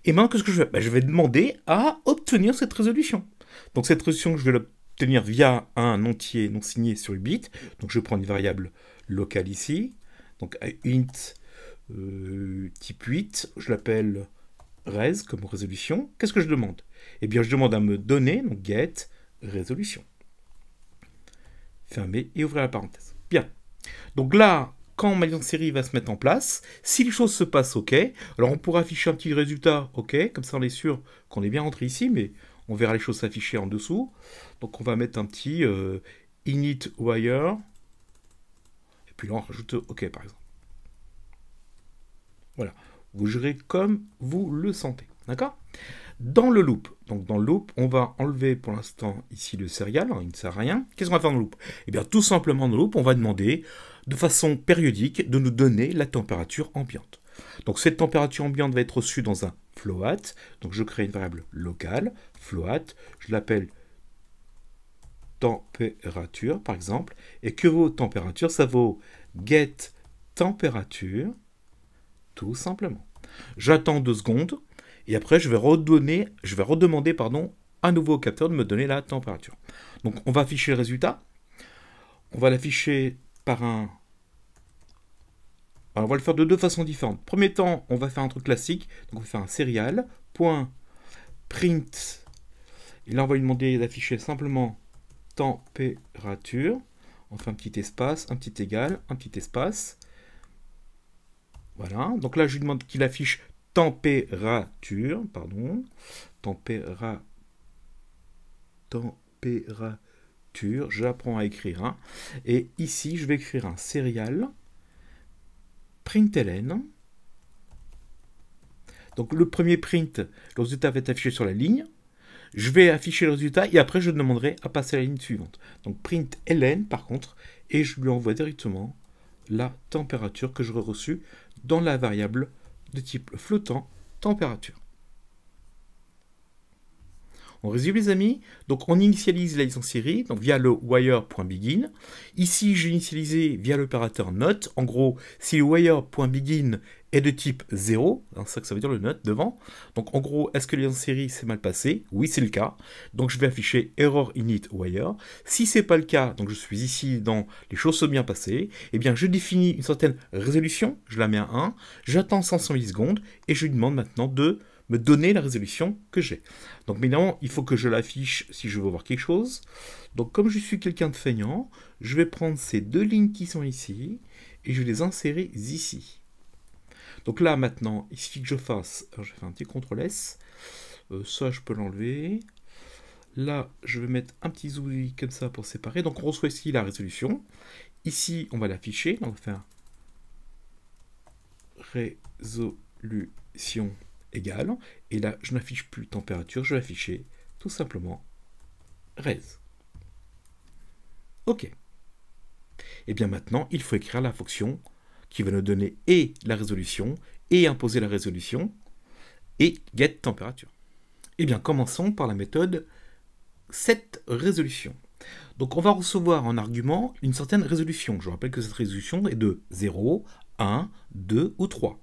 Et maintenant, qu'est-ce que je vais? Je vais demander à obtenir cette résolution. Donc cette résolution, je vais l'obtenir via un entier non signé sur le bit. Donc je prends une variable locale ici. Donc int type 8, je l'appelle res comme résolution. Qu'est-ce que je demande? Eh bien, je demande à me donner, donc get résolution. Fermer et ouvrir la parenthèse. Bien. Donc là, quand ma liaison série va se mettre en place, si les choses se passent OK, alors on pourra afficher un petit résultat OK, comme ça on est sûr qu'on est bien rentré ici, mais on verra les choses s'afficher en dessous. Donc on va mettre un petit init wire, et puis là on rajoute OK par exemple. Voilà, vous gérez comme vous le sentez, d'accord? Dans le loop, on va enlever pour l'instant ici le serial, il ne sert à rien. Qu'est-ce qu'on va faire dans le loop? Eh bien tout simplement dans le loop, on va demander de façon périodique de nous donner la température ambiante. Donc cette température ambiante va être reçue dans un float, donc je crée une variable locale, float, je l'appelle température par exemple, et que vaut température? Ça vaut get température, tout simplement. J'attends 2 secondes, et après je vais redemander à nouveau au capteur de me donner la température. Donc on va afficher le résultat, on va l'afficher par un... Alors, on va le faire de deux façons différentes. Premier temps, on va faire un truc classique, donc on va faire un serial, .print, et là on va lui demander d'afficher simplement température, on fait un petit espace, un petit égal, un petit espace, voilà, donc là je lui demande qu'il affiche température, j'apprends à écrire, hein. Et ici je vais écrire un serial, println, donc le premier print, le résultat va être affiché sur la ligne, je vais afficher le résultat et après je demanderai à passer à la ligne suivante. Donc print ln par contre, et je lui envoie directement la température que j'aurai reçue dans la variable de type flottant température. On résume les amis, donc on initialise la licence série donc via le wire.begin. Ici j'ai initialisé via l'opérateur note. En gros, si le wire.begin est de type 0, c'est ça que ça veut dire le note devant. Donc en gros, est-ce que la licence série s'est mal passée? Oui, c'est le cas. Donc je vais afficher error init wire. Si c'est pas le cas, donc je suis ici dans les choses sont bien passées, eh bien je définis une certaine résolution, je la mets à 1, j'attends 500 millisecondes et je lui demande maintenant de me donner la résolution que j'ai. Donc évidemment, il faut que je l'affiche si je veux voir quelque chose. Donc comme je suis quelqu'un de feignant, je vais prendre ces deux lignes qui sont ici et je vais les insérer ici. Donc là maintenant, il suffit que je fasse, alors je vais faire un petit CTRL S, ça je peux l'enlever. Là, je vais mettre un petit zoom comme ça pour séparer. Donc on reçoit ici la résolution. Ici, on va l'afficher. On va faire résolution égale. Et là, je n'affiche plus température, je vais afficher tout simplement res. OK. Et bien maintenant, il faut écrire la fonction qui va nous donner et la résolution, et imposer la résolution, et get température. Et bien, commençons par la méthode setRésolution. Donc on va recevoir en argument une certaine résolution. Je rappelle que cette résolution est de 0, 1, 2 ou 3.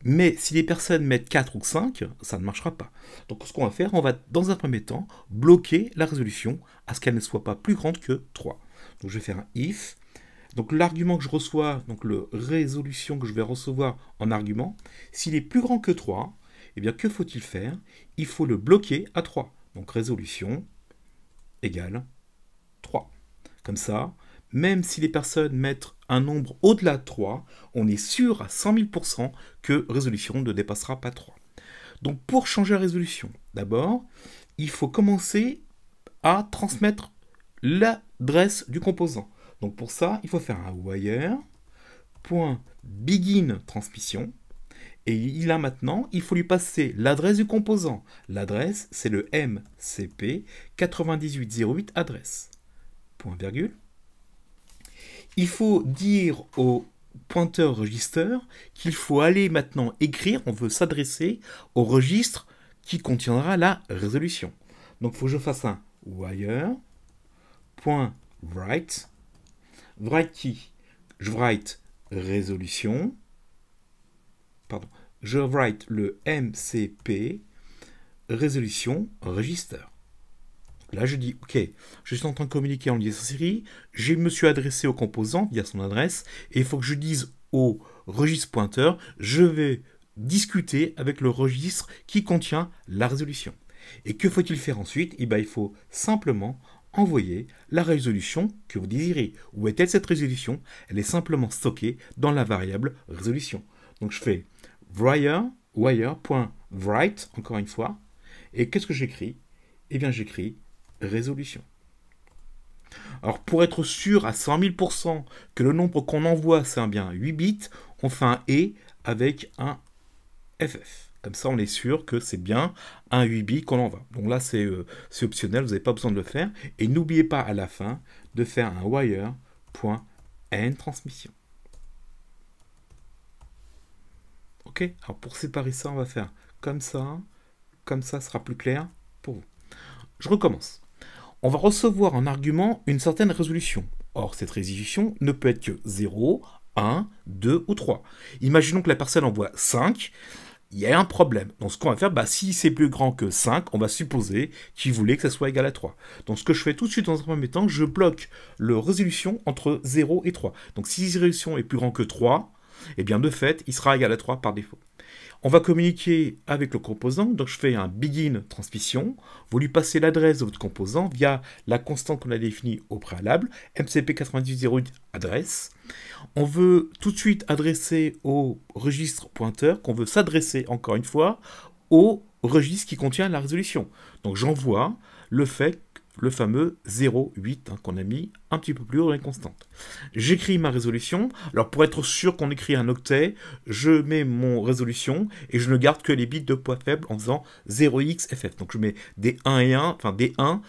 Mais si les personnes mettent 4 ou 5, ça ne marchera pas. Donc ce qu'on va faire, on va dans un premier temps bloquer la résolution à ce qu'elle ne soit pas plus grande que 3. Donc je vais faire un if. Donc l'argument que je reçois, donc le résolution que je vais recevoir en argument, s'il est plus grand que 3, eh bien que faut-il faire? Il faut le bloquer à 3. Donc résolution égale 3. Comme ça, même si les personnes mettent un nombre au-delà de 3, on est sûr à 100 000% que résolution ne dépassera pas 3. Donc pour changer la résolution, d'abord, il faut commencer à transmettre l'adresse du composant. Donc pour ça, il faut faire un wire.begin transmission. Et là maintenant, il faut lui passer l'adresse du composant. L'adresse, c'est le MCP 9808 adresse. Point virgule. Il faut dire au pointeur register qu'il faut aller maintenant écrire, on veut s'adresser au registre qui contiendra la résolution. Donc il faut que je fasse un wire.write. Write qui? Je write résolution. Pardon. Je write le MCP résolution register. Là, je dis, OK, je suis en train de communiquer en liaison série, je me suis adressé au composant via son adresse, et il faut que je dise au registre pointeur, je vais discuter avec le registre qui contient la résolution. Et que faut-il faire ensuite? Eh bien, il faut simplement envoyer la résolution que vous désirez. Où est-elle cette résolution? Elle est simplement stockée dans la variable résolution. Donc je fais wire.write, encore une fois, et qu'est-ce que j'écris? Eh bien, j'écris résolution. Alors, pour être sûr à 100 000% que le nombre qu'on envoie, c'est un bien 8 bits, on fait un et avec un FF. Comme ça, on est sûr que c'est bien un 8 bits qu'on envoie. Donc là, c'est optionnel, vous n'avez pas besoin de le faire. Et n'oubliez pas à la fin de faire un wire.end transmission. Ok? Alors pour séparer ça, on va faire comme ça sera plus clair pour vous. Je recommence. On va recevoir en argument une certaine résolution. Or, cette résolution ne peut être que 0, 1, 2 ou 3. Imaginons que la personne envoie 5, il y a un problème. Donc ce qu'on va faire, si c'est plus grand que 5, on va supposer qu'il voulait que ça soit égal à 3. Donc ce que je fais tout de suite dans un premier temps, je bloque la résolution entre 0 et 3. Donc si la résolution est plus grand que 3, eh bien de fait, il sera égal à 3 par défaut. On va communiquer avec le composant, donc je fais un begin transmission, vous lui passez l'adresse de votre composant via la constante qu'on a définie au préalable, MCP9808 adresse. On veut tout de suite adresser au registre pointeur, qu'on veut s'adresser encore une fois au registre qui contient la résolution. Donc j'envoie le fait, le fameux 0,8 qu'on a mis un petit peu plus haut dans les constantes. J'écris ma résolution. Alors pour être sûr qu'on écrit un octet, je mets mon résolution et je ne garde que les bits de poids faible en faisant 0xff. Donc je mets des 1 et 1, enfin des 1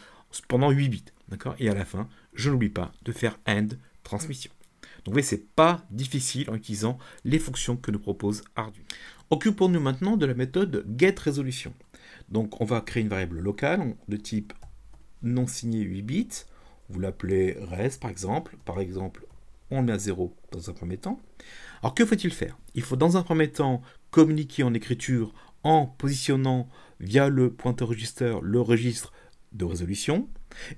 pendant 8 bits. D'accord? Et à la fin, je n'oublie pas de faire end transmission. Donc vous voyez, c'est pas difficile en utilisant les fonctions que nous propose Arduino. Occupons-nous maintenant de la méthode getRésolution. Donc on va créer une variable locale de type non signé 8 bits. Vous l'appelez res par exemple. Par exemple, on le met à 0 dans un premier temps. Alors que faut-il faire? Il faut dans un premier temps communiquer en écriture en positionnant via le pointeur register le registre de résolution.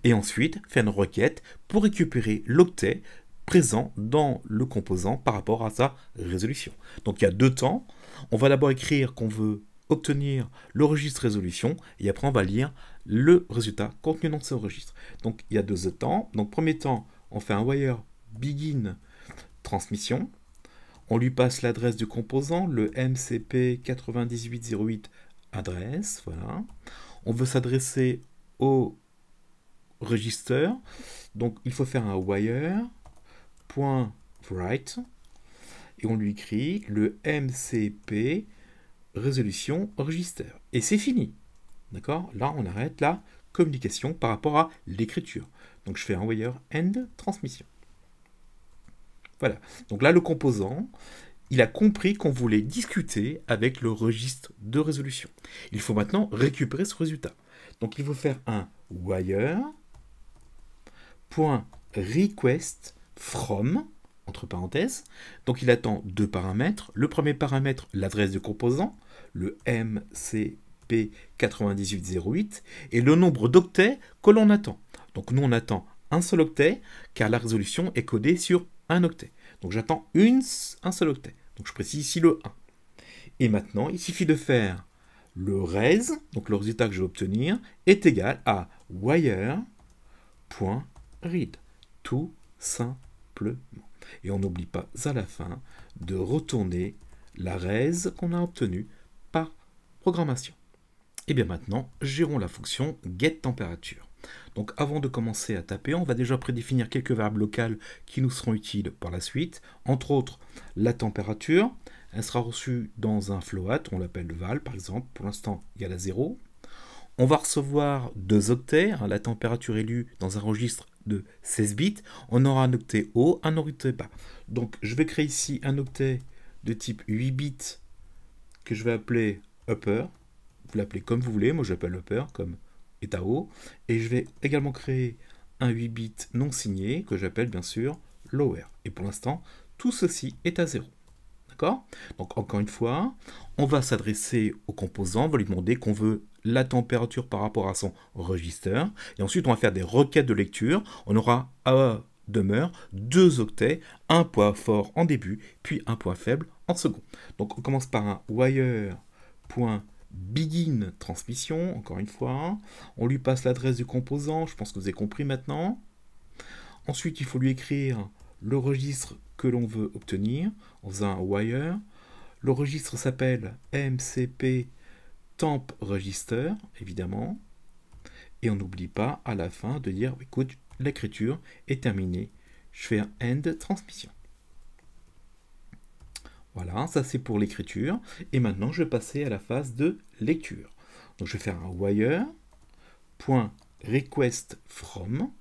Et ensuite faire une requête pour récupérer l'octet présent dans le composant par rapport à sa résolution. Donc il y a deux temps. On va d'abord écrire qu'on veut obtenir le registre résolution et après on va lire le résultat contenu dans ce registre. Donc il y a deux temps. Donc premier temps, on fait un wire begin transmission. On lui passe l'adresse du composant, le MCP 9808 adresse. Voilà. On veut s'adresser au register. Donc il faut faire un wire.write et on lui écrit le MCP résolution register. Et c'est fini. D'accord? Là, on arrête la communication par rapport à l'écriture. Donc, je fais un wire end transmission. Voilà. Donc là, le composant, il a compris qu'on voulait discuter avec le registre de résolution. Il faut maintenant récupérer ce résultat. Donc, il faut faire un wire.request from entre parenthèses. Donc il attend deux paramètres. Le premier paramètre, l'adresse du composant, le MCP9808, et le nombre d'octets que l'on attend. Donc nous on attend un seul octet, car la résolution est codée sur un octet. Donc j'attends un seul octet. Donc je précise ici le 1. Et maintenant, il suffit de faire le res, donc le résultat que je vais obtenir, est égal à wire.read. Tout simplement. Et on n'oublie pas à la fin de retourner la res qu'on a obtenue par programmation. Et bien maintenant, gérons la fonction getTempérature. Donc avant de commencer à taper, on va déjà prédéfinir quelques variables locales qui nous seront utiles par la suite. Entre autres, la température. Elle sera reçue dans un float, on l'appelle val par exemple. Pour l'instant, il y a la 0. On va recevoir deux octets, la température est lue dans un registre de 16 bits. On aura un octet haut, un octet bas. Donc je vais créer ici un octet de type 8 bits que je vais appeler upper. Vous l'appelez comme vous voulez, moi j'appelle upper comme état haut. Et je vais également créer un 8 bits non signé que j'appelle bien sûr lower. Et pour l'instant, tout ceci est à 0. D'accord? Donc encore une fois, on va s'adresser au composant, on va lui demander qu'on veut la température par rapport à son register. Et ensuite, on va faire des requêtes de lecture. On aura à demeure deux octets, un point fort en début, puis un point faible en second. Donc on commence par un wire.begin transmission, encore une fois. On lui passe l'adresse du composant, je pense que vous avez compris maintenant. Ensuite, il faut lui écrire le registre que l'on veut obtenir en faisant un wire. Le registre s'appelle MCP temp register, évidemment. Et on n'oublie pas à la fin de dire, écoute, l'écriture est terminée. Je fais un end transmission. Voilà, ça c'est pour l'écriture. Et maintenant, je vais passer à la phase de lecture. Donc, je vais faire un wire.request from.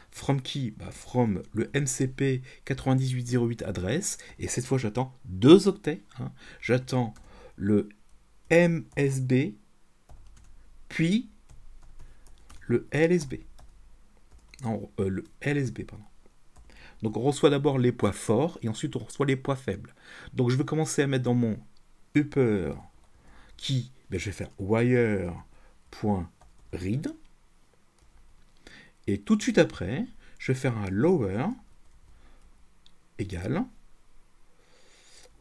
From qui? From le MCP 9808 adresse. Et cette fois, j'attends deux octets. J'attends le MSB, puis le LSB. Non, le LSB, pardon. Donc on reçoit d'abord les poids forts et ensuite on reçoit les poids faibles. Donc je vais commencer à mettre dans mon upper qui, je vais faire wire.read. Et tout de suite après, je vais faire un lower égal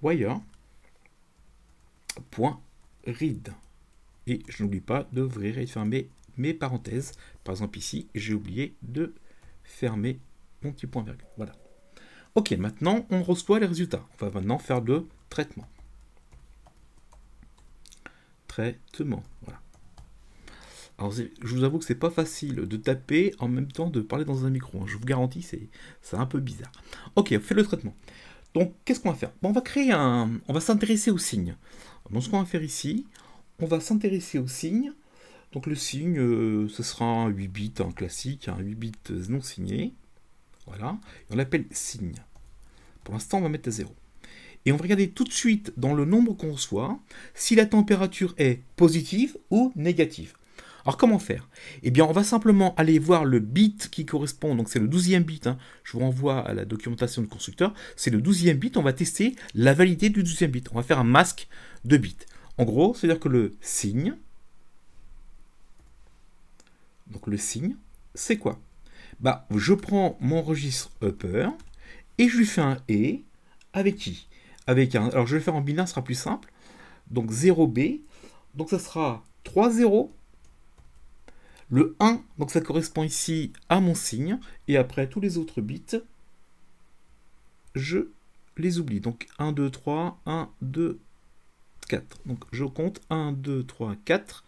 wire.read. Et je n'oublie pas d'ouvrir et de fermer mes parenthèses. Par exemple ici, j'ai oublié de fermer mon petit point virgule. Voilà. Ok, maintenant on reçoit les résultats. On va maintenant faire le traitement. Voilà. Alors, je vous avoue que c'est pas facile de taper en même temps de parler dans un micro, hein. Je vous garantis, c'est un peu bizarre. Ok, on fait le traitement. Donc, qu'est-ce qu'on va faire? Bon, on va s'intéresser au signe. Donc, ce qu'on va faire ici, on va s'intéresser au signe. Donc, le signe, ce sera un 8 bits, un classique, un 8 bits non signé. Voilà. Et on l'appelle signe. Pour l'instant, on va mettre à 0. Et on va regarder tout de suite dans le nombre qu'on reçoit si la température est positive ou négative. Alors comment faire? Eh bien on va simplement aller voir le bit qui correspond, donc c'est le 12e bit, hein. Je vous renvoie à la documentation du constructeur, c'est le 12e bit, on va tester la validité du 12e bit, on va faire un masque de bits. En gros, c'est-à-dire que le signe, c'est quoi? Bah, je prends mon registre upper et je lui fais un et avec qui? Alors je vais le faire en binaire, ce sera plus simple. Donc 0B, donc ça sera 3 0. Le 1, donc ça correspond ici à mon signe. Et après, tous les autres bits, je les oublie. Donc 1, 2, 3, 1, 2, 4. Donc je compte 1, 2, 3, 4.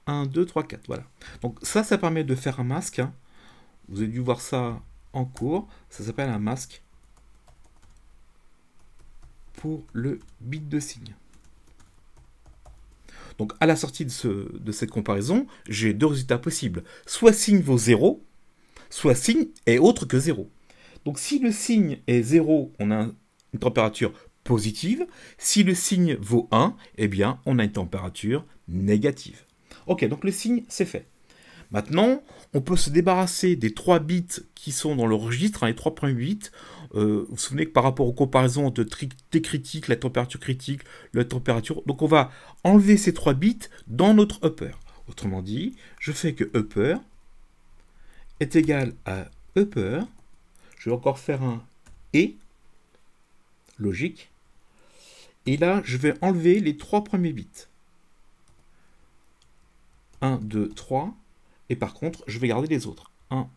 1, 2, 3, 4. Voilà. Donc ça permet de faire un masque, hein. Vous avez dû voir ça en cours. Ça s'appelle un masque pour le bit de signe. Donc à la sortie de cette comparaison, j'ai deux résultats possibles. Soit signe vaut 0, soit signe est autre que 0. Donc si le signe est 0, on a une température positive. Si le signe vaut 1, eh bien on a une température négative. Ok, donc le signe, c'est fait. Maintenant, on peut se débarrasser des 3 bits qui sont dans le registre, hein, les 3 premiers bits. Vous vous souvenez que par rapport aux comparaisons de T critique, la température critique, la température... Donc on va enlever ces 3 bits dans notre upper. Autrement dit, je fais que upper est égal à upper. Je vais encore faire un et, logique. Et là, je vais enlever les 3 premiers bits. 1, 2, 3... Et par contre, je vais garder les autres. 1,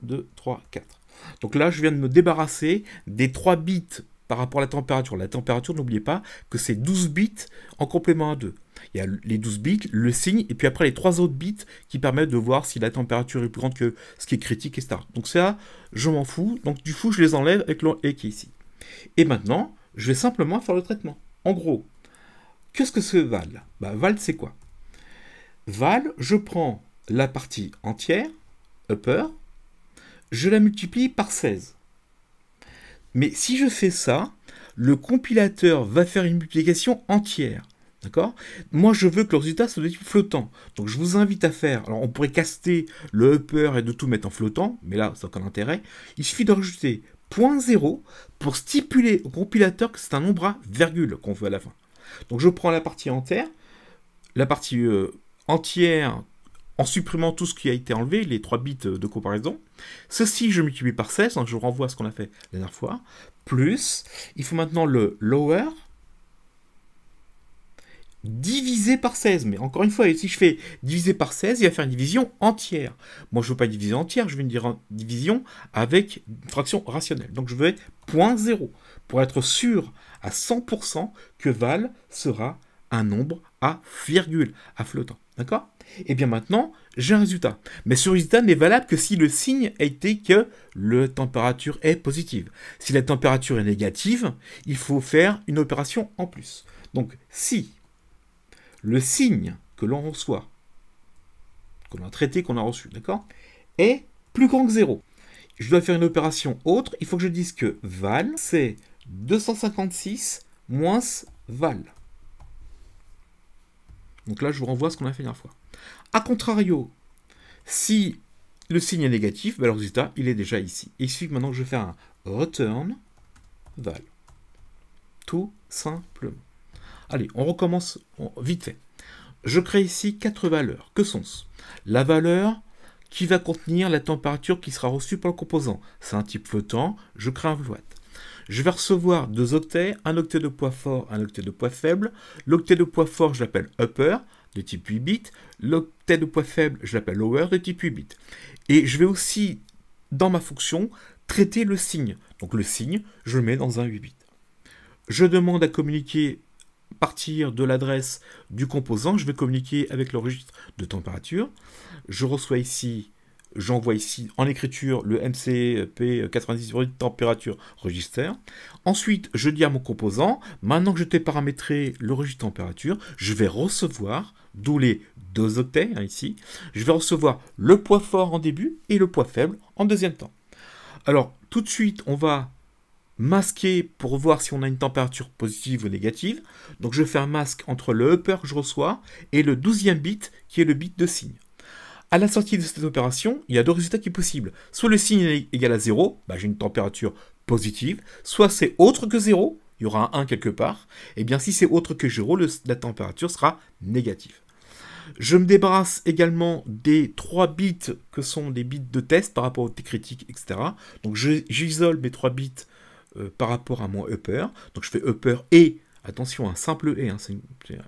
2, 3, 4. Donc là, je viens de me débarrasser des 3 bits par rapport à la température. La température, n'oubliez pas que c'est 12 bits en complément à 2. Il y a les 12 bits, le signe, et puis après les 3 autres bits qui permettent de voir si la température est plus grande que ce qui est critique, etc. Donc ça, je m'en fous. Donc du coup, je les enlève avec le et qui est ici. Et maintenant, je vais simplement faire le traitement. En gros, qu'est-ce que c'est val? Bah, val, c'est quoi? Val, je prends la partie entière, upper, je la multiplie par 16. Mais si je fais ça, le compilateur va faire une multiplication entière. D'accord? Moi, je veux que le résultat soit de type flottant. Donc, je vous invite à faire... Alors, on pourrait caster le upper et de tout mettre en flottant, mais là, ça n'a aucun intérêt. Il suffit de rajouter 0.0 pour stipuler au compilateur que c'est un nombre à virgule qu'on veut à la fin. Donc, je prends la partie entière, la partie... entière en supprimant tout ce qui a été enlevé, les 3 bits de comparaison. Ceci, je multiplie par 16, donc je renvoie à ce qu'on a fait la dernière fois. Plus, il faut maintenant le lower divisé par 16. Mais encore une fois, si je fais diviser par 16, il va faire une division entière. Moi, je ne veux pas une division entière, je veux une division avec une fraction rationnelle. Donc, je veux être 0.0 pour être sûr à 100% que val sera un nombre à virgule, à flottant. D'accord? Et bien maintenant, j'ai un résultat. Mais ce résultat n'est valable que si le signe a été que la température est positive. Si la température est négative, il faut faire une opération en plus. Donc, si le signe que l'on reçoit, qu'on a traité, qu'on a reçu, d'accord, est plus grand que 0, je dois faire une opération autre, il faut que je dise que val, c'est 256 moins val. Donc là, je vous renvoie à ce qu'on a fait la dernière fois. A contrario, si le signe est négatif, ben le résultat, il est déjà ici. Et il suffit maintenant que je vais faire un return val. Tout simplement. Allez, on recommence vite fait. Je crée ici 4 valeurs. Que sont-ce? La valeur qui va contenir la température qui sera reçue par le composant. C'est un type flottant, je crée un float. Je vais recevoir 2 octets, un octet de poids fort, un octet de poids faible. L'octet de poids fort, je l'appelle upper, de type 8 bits. L'octet de poids faible, je l'appelle lower, de type 8 bits. Et je vais aussi, dans ma fonction, traiter le signe. Donc le signe, je le mets dans un 8 bits. Je demande à communiquer partir de l'adresse du composant, je vais communiquer avec le registre de température. Je reçois ici, j'envoie ici en écriture le MCP90 température register. Ensuite, je dis à mon composant, maintenant que je t'ai paramétré le registre température, je vais recevoir, d'où les 2 octets ici, je vais recevoir le poids fort en début et le poids faible en deuxième temps. Alors, tout de suite, on va masquer pour voir si on a une température positive ou négative. Donc je fais un masque entre le upper que je reçois et le 12e bit qui est le bit de signe. À la sortie de cette opération, il y a 2 résultats qui sont possibles. Soit le signe est égal à 0, j'ai une température positive, soit c'est autre que 0, il y aura un 1 quelque part, et bien si c'est autre que 0, la température sera négative. Je me débarrasse également des 3 bits que sont des bits de test par rapport au T critique, etc. Donc j'isole mes 3 bits par rapport à mon upper. Donc je fais upper et, attention, un simple et, c'est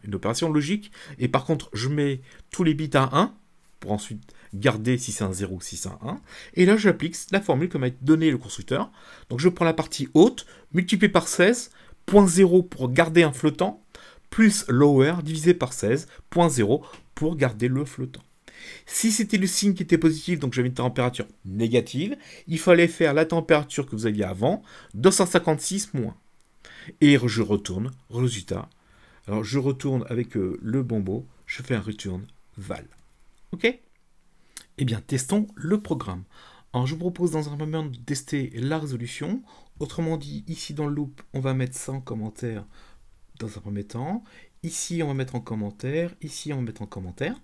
une opération logique. Et par contre, je mets tous les bits à 1 pour ensuite garder si c'est un 0 ou si c'est un 1. Et là, j'applique la formule que m'a donné le constructeur. Donc je prends la partie haute, multiplié par 16, 0.0 pour garder un flottant, plus lower divisé par 16, 0.0 pour garder le flottant. Si c'était le signe qui était positif, donc j'avais une température négative, il fallait faire la température que vous aviez avant, 256 moins. Et je retourne, résultat. Alors je retourne avec le bon mot, je fais un return val. Ok? Eh bien, testons le programme. Alors je vous propose dans un moment de tester la résolution. Autrement dit, ici dans le loop, on va mettre ça en commentaire dans un premier temps. Ici, on va mettre en commentaire. Ici, on va mettre en commentaire.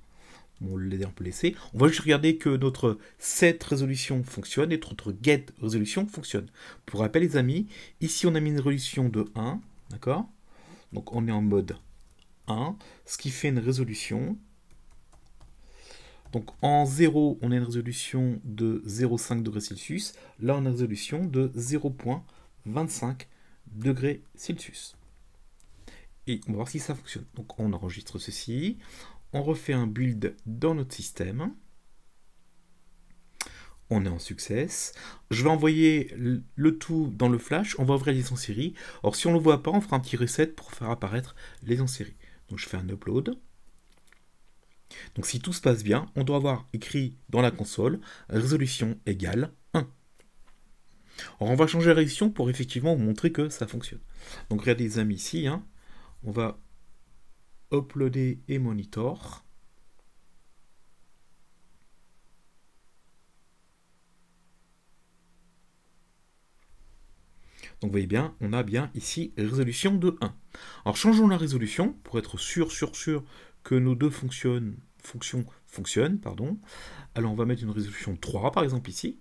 Bon, on peut laisser. On va juste regarder que notre set résolution fonctionne et notre get résolution fonctionne. Pour rappel, les amis, ici, on a mis une résolution de 1. D'accord? Donc, on est en mode 1, ce qui fait une résolution. Donc, en 0, on a une résolution de 0,5 degrés Celsius. Là, on a une résolution de 0,25 degrés Celsius. Et on va voir si ça fonctionne. Donc, on enregistre ceci. On refait un build dans notre système. On est en success. Je vais envoyer le tout dans le flash. On va ouvrir les en série. Alors si on ne le voit pas, on fera un petit reset pour faire apparaître les en série. Donc je fais un upload. Donc si tout se passe bien, on doit avoir écrit dans la console résolution égale 1. Alors on va changer la résolution pour effectivement vous montrer que ça fonctionne. Donc regardez les amis ici. On va uploader et monitor. Donc vous voyez bien, on a bien ici résolution de 1. Alors changeons la résolution pour être sûr que nos deux fonctions fonctionnent. Alors on va mettre une résolution 3 par exemple ici.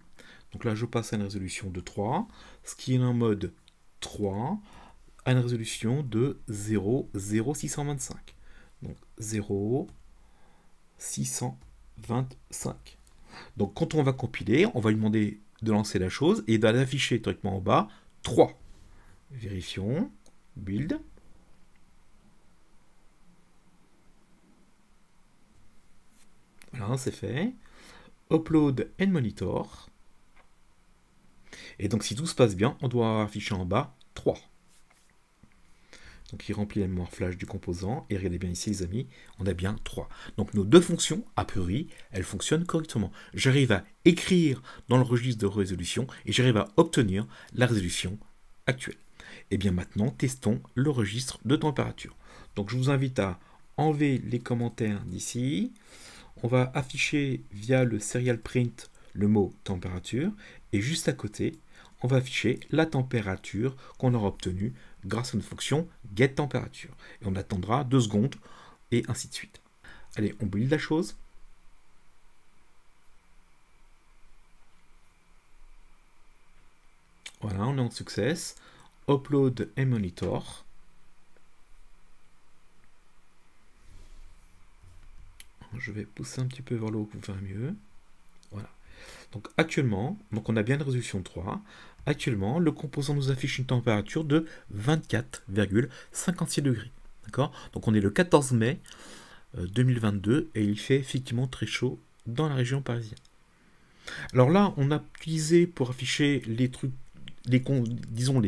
Donc là je passe à une résolution de 3, ce qui est en mode 3 à une résolution de 0,0625. Donc 0,625. Donc quand on va compiler, on va lui demander de lancer la chose et d'afficher directement en bas 3. Vérifions. Build. Voilà, c'est fait. Upload and monitor. Et donc si tout se passe bien, on doit afficher en bas 3. Donc il remplit la mémoire flash du composant, et regardez bien ici les amis, on a bien 3. Donc nos deux fonctions, a priori, elles fonctionnent correctement. J'arrive à écrire dans le registre de résolution, et j'arrive à obtenir la résolution actuelle. Et bien maintenant, testons le registre de température. Donc je vous invite à enlever les commentaires d'ici. On va afficher via le serial print le mot température, et juste à côté, on va afficher la température qu'on aura obtenue grâce à une fonction getTemperature. Et on attendra 2 secondes, et ainsi de suite. Allez, on build la chose. Voilà, on est en success. Upload et monitor. Je vais pousser un petit peu vers le haut pour faire mieux. Voilà. Donc actuellement, on a bien une résolution 3. Actuellement, le composant nous affiche une température de 24,56 degrés. D'accord? Donc on est le 14 mai 2022 et il fait effectivement très chaud dans la région parisienne. Alors là, on a utilisé pour afficher les trucs disons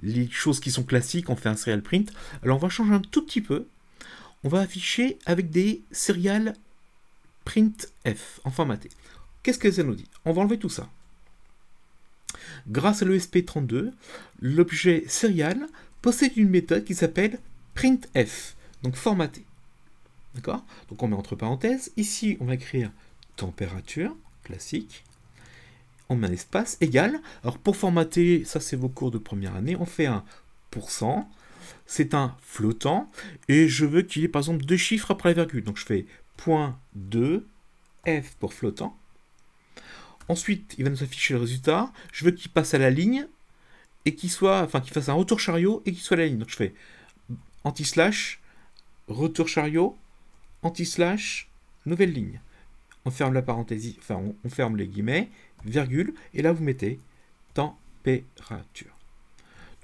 les choses qui sont classiques, on fait un serial print. Alors on va changer un tout petit peu. On va afficher avec des serial printf en formaté. Qu'est-ce que ça nous dit? On va enlever tout ça. Grâce à l'ESP32, l'objet serial possède une méthode qui s'appelle printf, donc formaté. D'accord? Donc on met entre parenthèses. Ici, on va écrire température, classique. On met un espace égal. Alors pour formater, ça c'est vos cours de première année, on fait un %. C'est un flottant. Et je veux qu'il y ait par exemple 2 chiffres après la virgule. Donc je fais .2 f pour flottant. Ensuite, il va nous afficher le résultat. Je veux qu'il passe à la ligne et qu'il fasse un retour chariot et qu'il soit à la ligne. Donc je fais anti-slash, retour chariot, anti-slash, nouvelle ligne. On ferme la parenthèse, on ferme les guillemets, virgule, et là vous mettez température.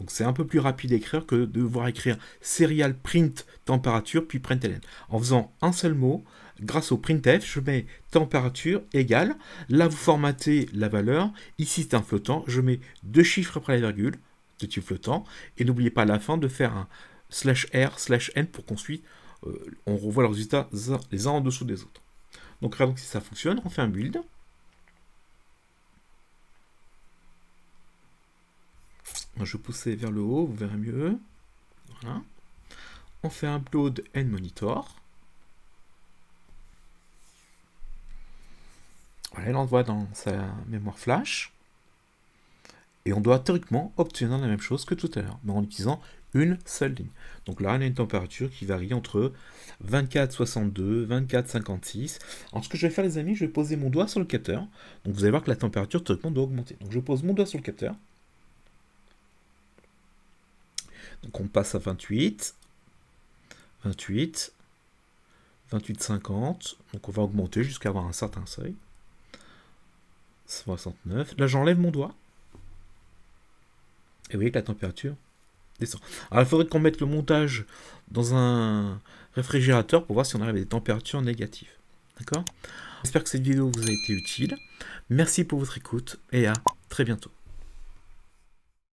Donc c'est un peu plus rapide à écrire que de devoir écrire serial print température puis println. En faisant un seul mot, grâce au printf, je mets température égale. Là vous formatez la valeur. Ici c'est un flottant. Je mets 2 chiffres après la virgule de type flottant. Et n'oubliez pas à la fin de faire un /r/n pour qu'ensuite on revoit les résultats les uns en dessous des autres. Donc regardons si ça fonctionne. On fait un build. Je vais pousser vers le haut, vous verrez mieux. Voilà. On fait un upload and monitor. Voilà, il l'envoie dans sa mémoire flash. Et on doit théoriquement obtenir la même chose que tout à l'heure, mais en utilisant une seule ligne. Donc là, on a une température qui varie entre 24,62, 24,56. Alors ce que je vais faire les amis, je vais poser mon doigt sur le capteur. Donc vous allez voir que la température théoriquement doit augmenter. Donc je pose mon doigt sur le capteur. Donc on passe à 28, 28, 28,50. Donc on va augmenter jusqu'à avoir un certain seuil. 69. Là j'enlève mon doigt. Et vous voyez que la température descend. Alors il faudrait qu'on mette le montage dans un réfrigérateur pour voir si on arrive à des températures négatives. D'accord? J'espère que cette vidéo vous a été utile. Merci pour votre écoute et à très bientôt.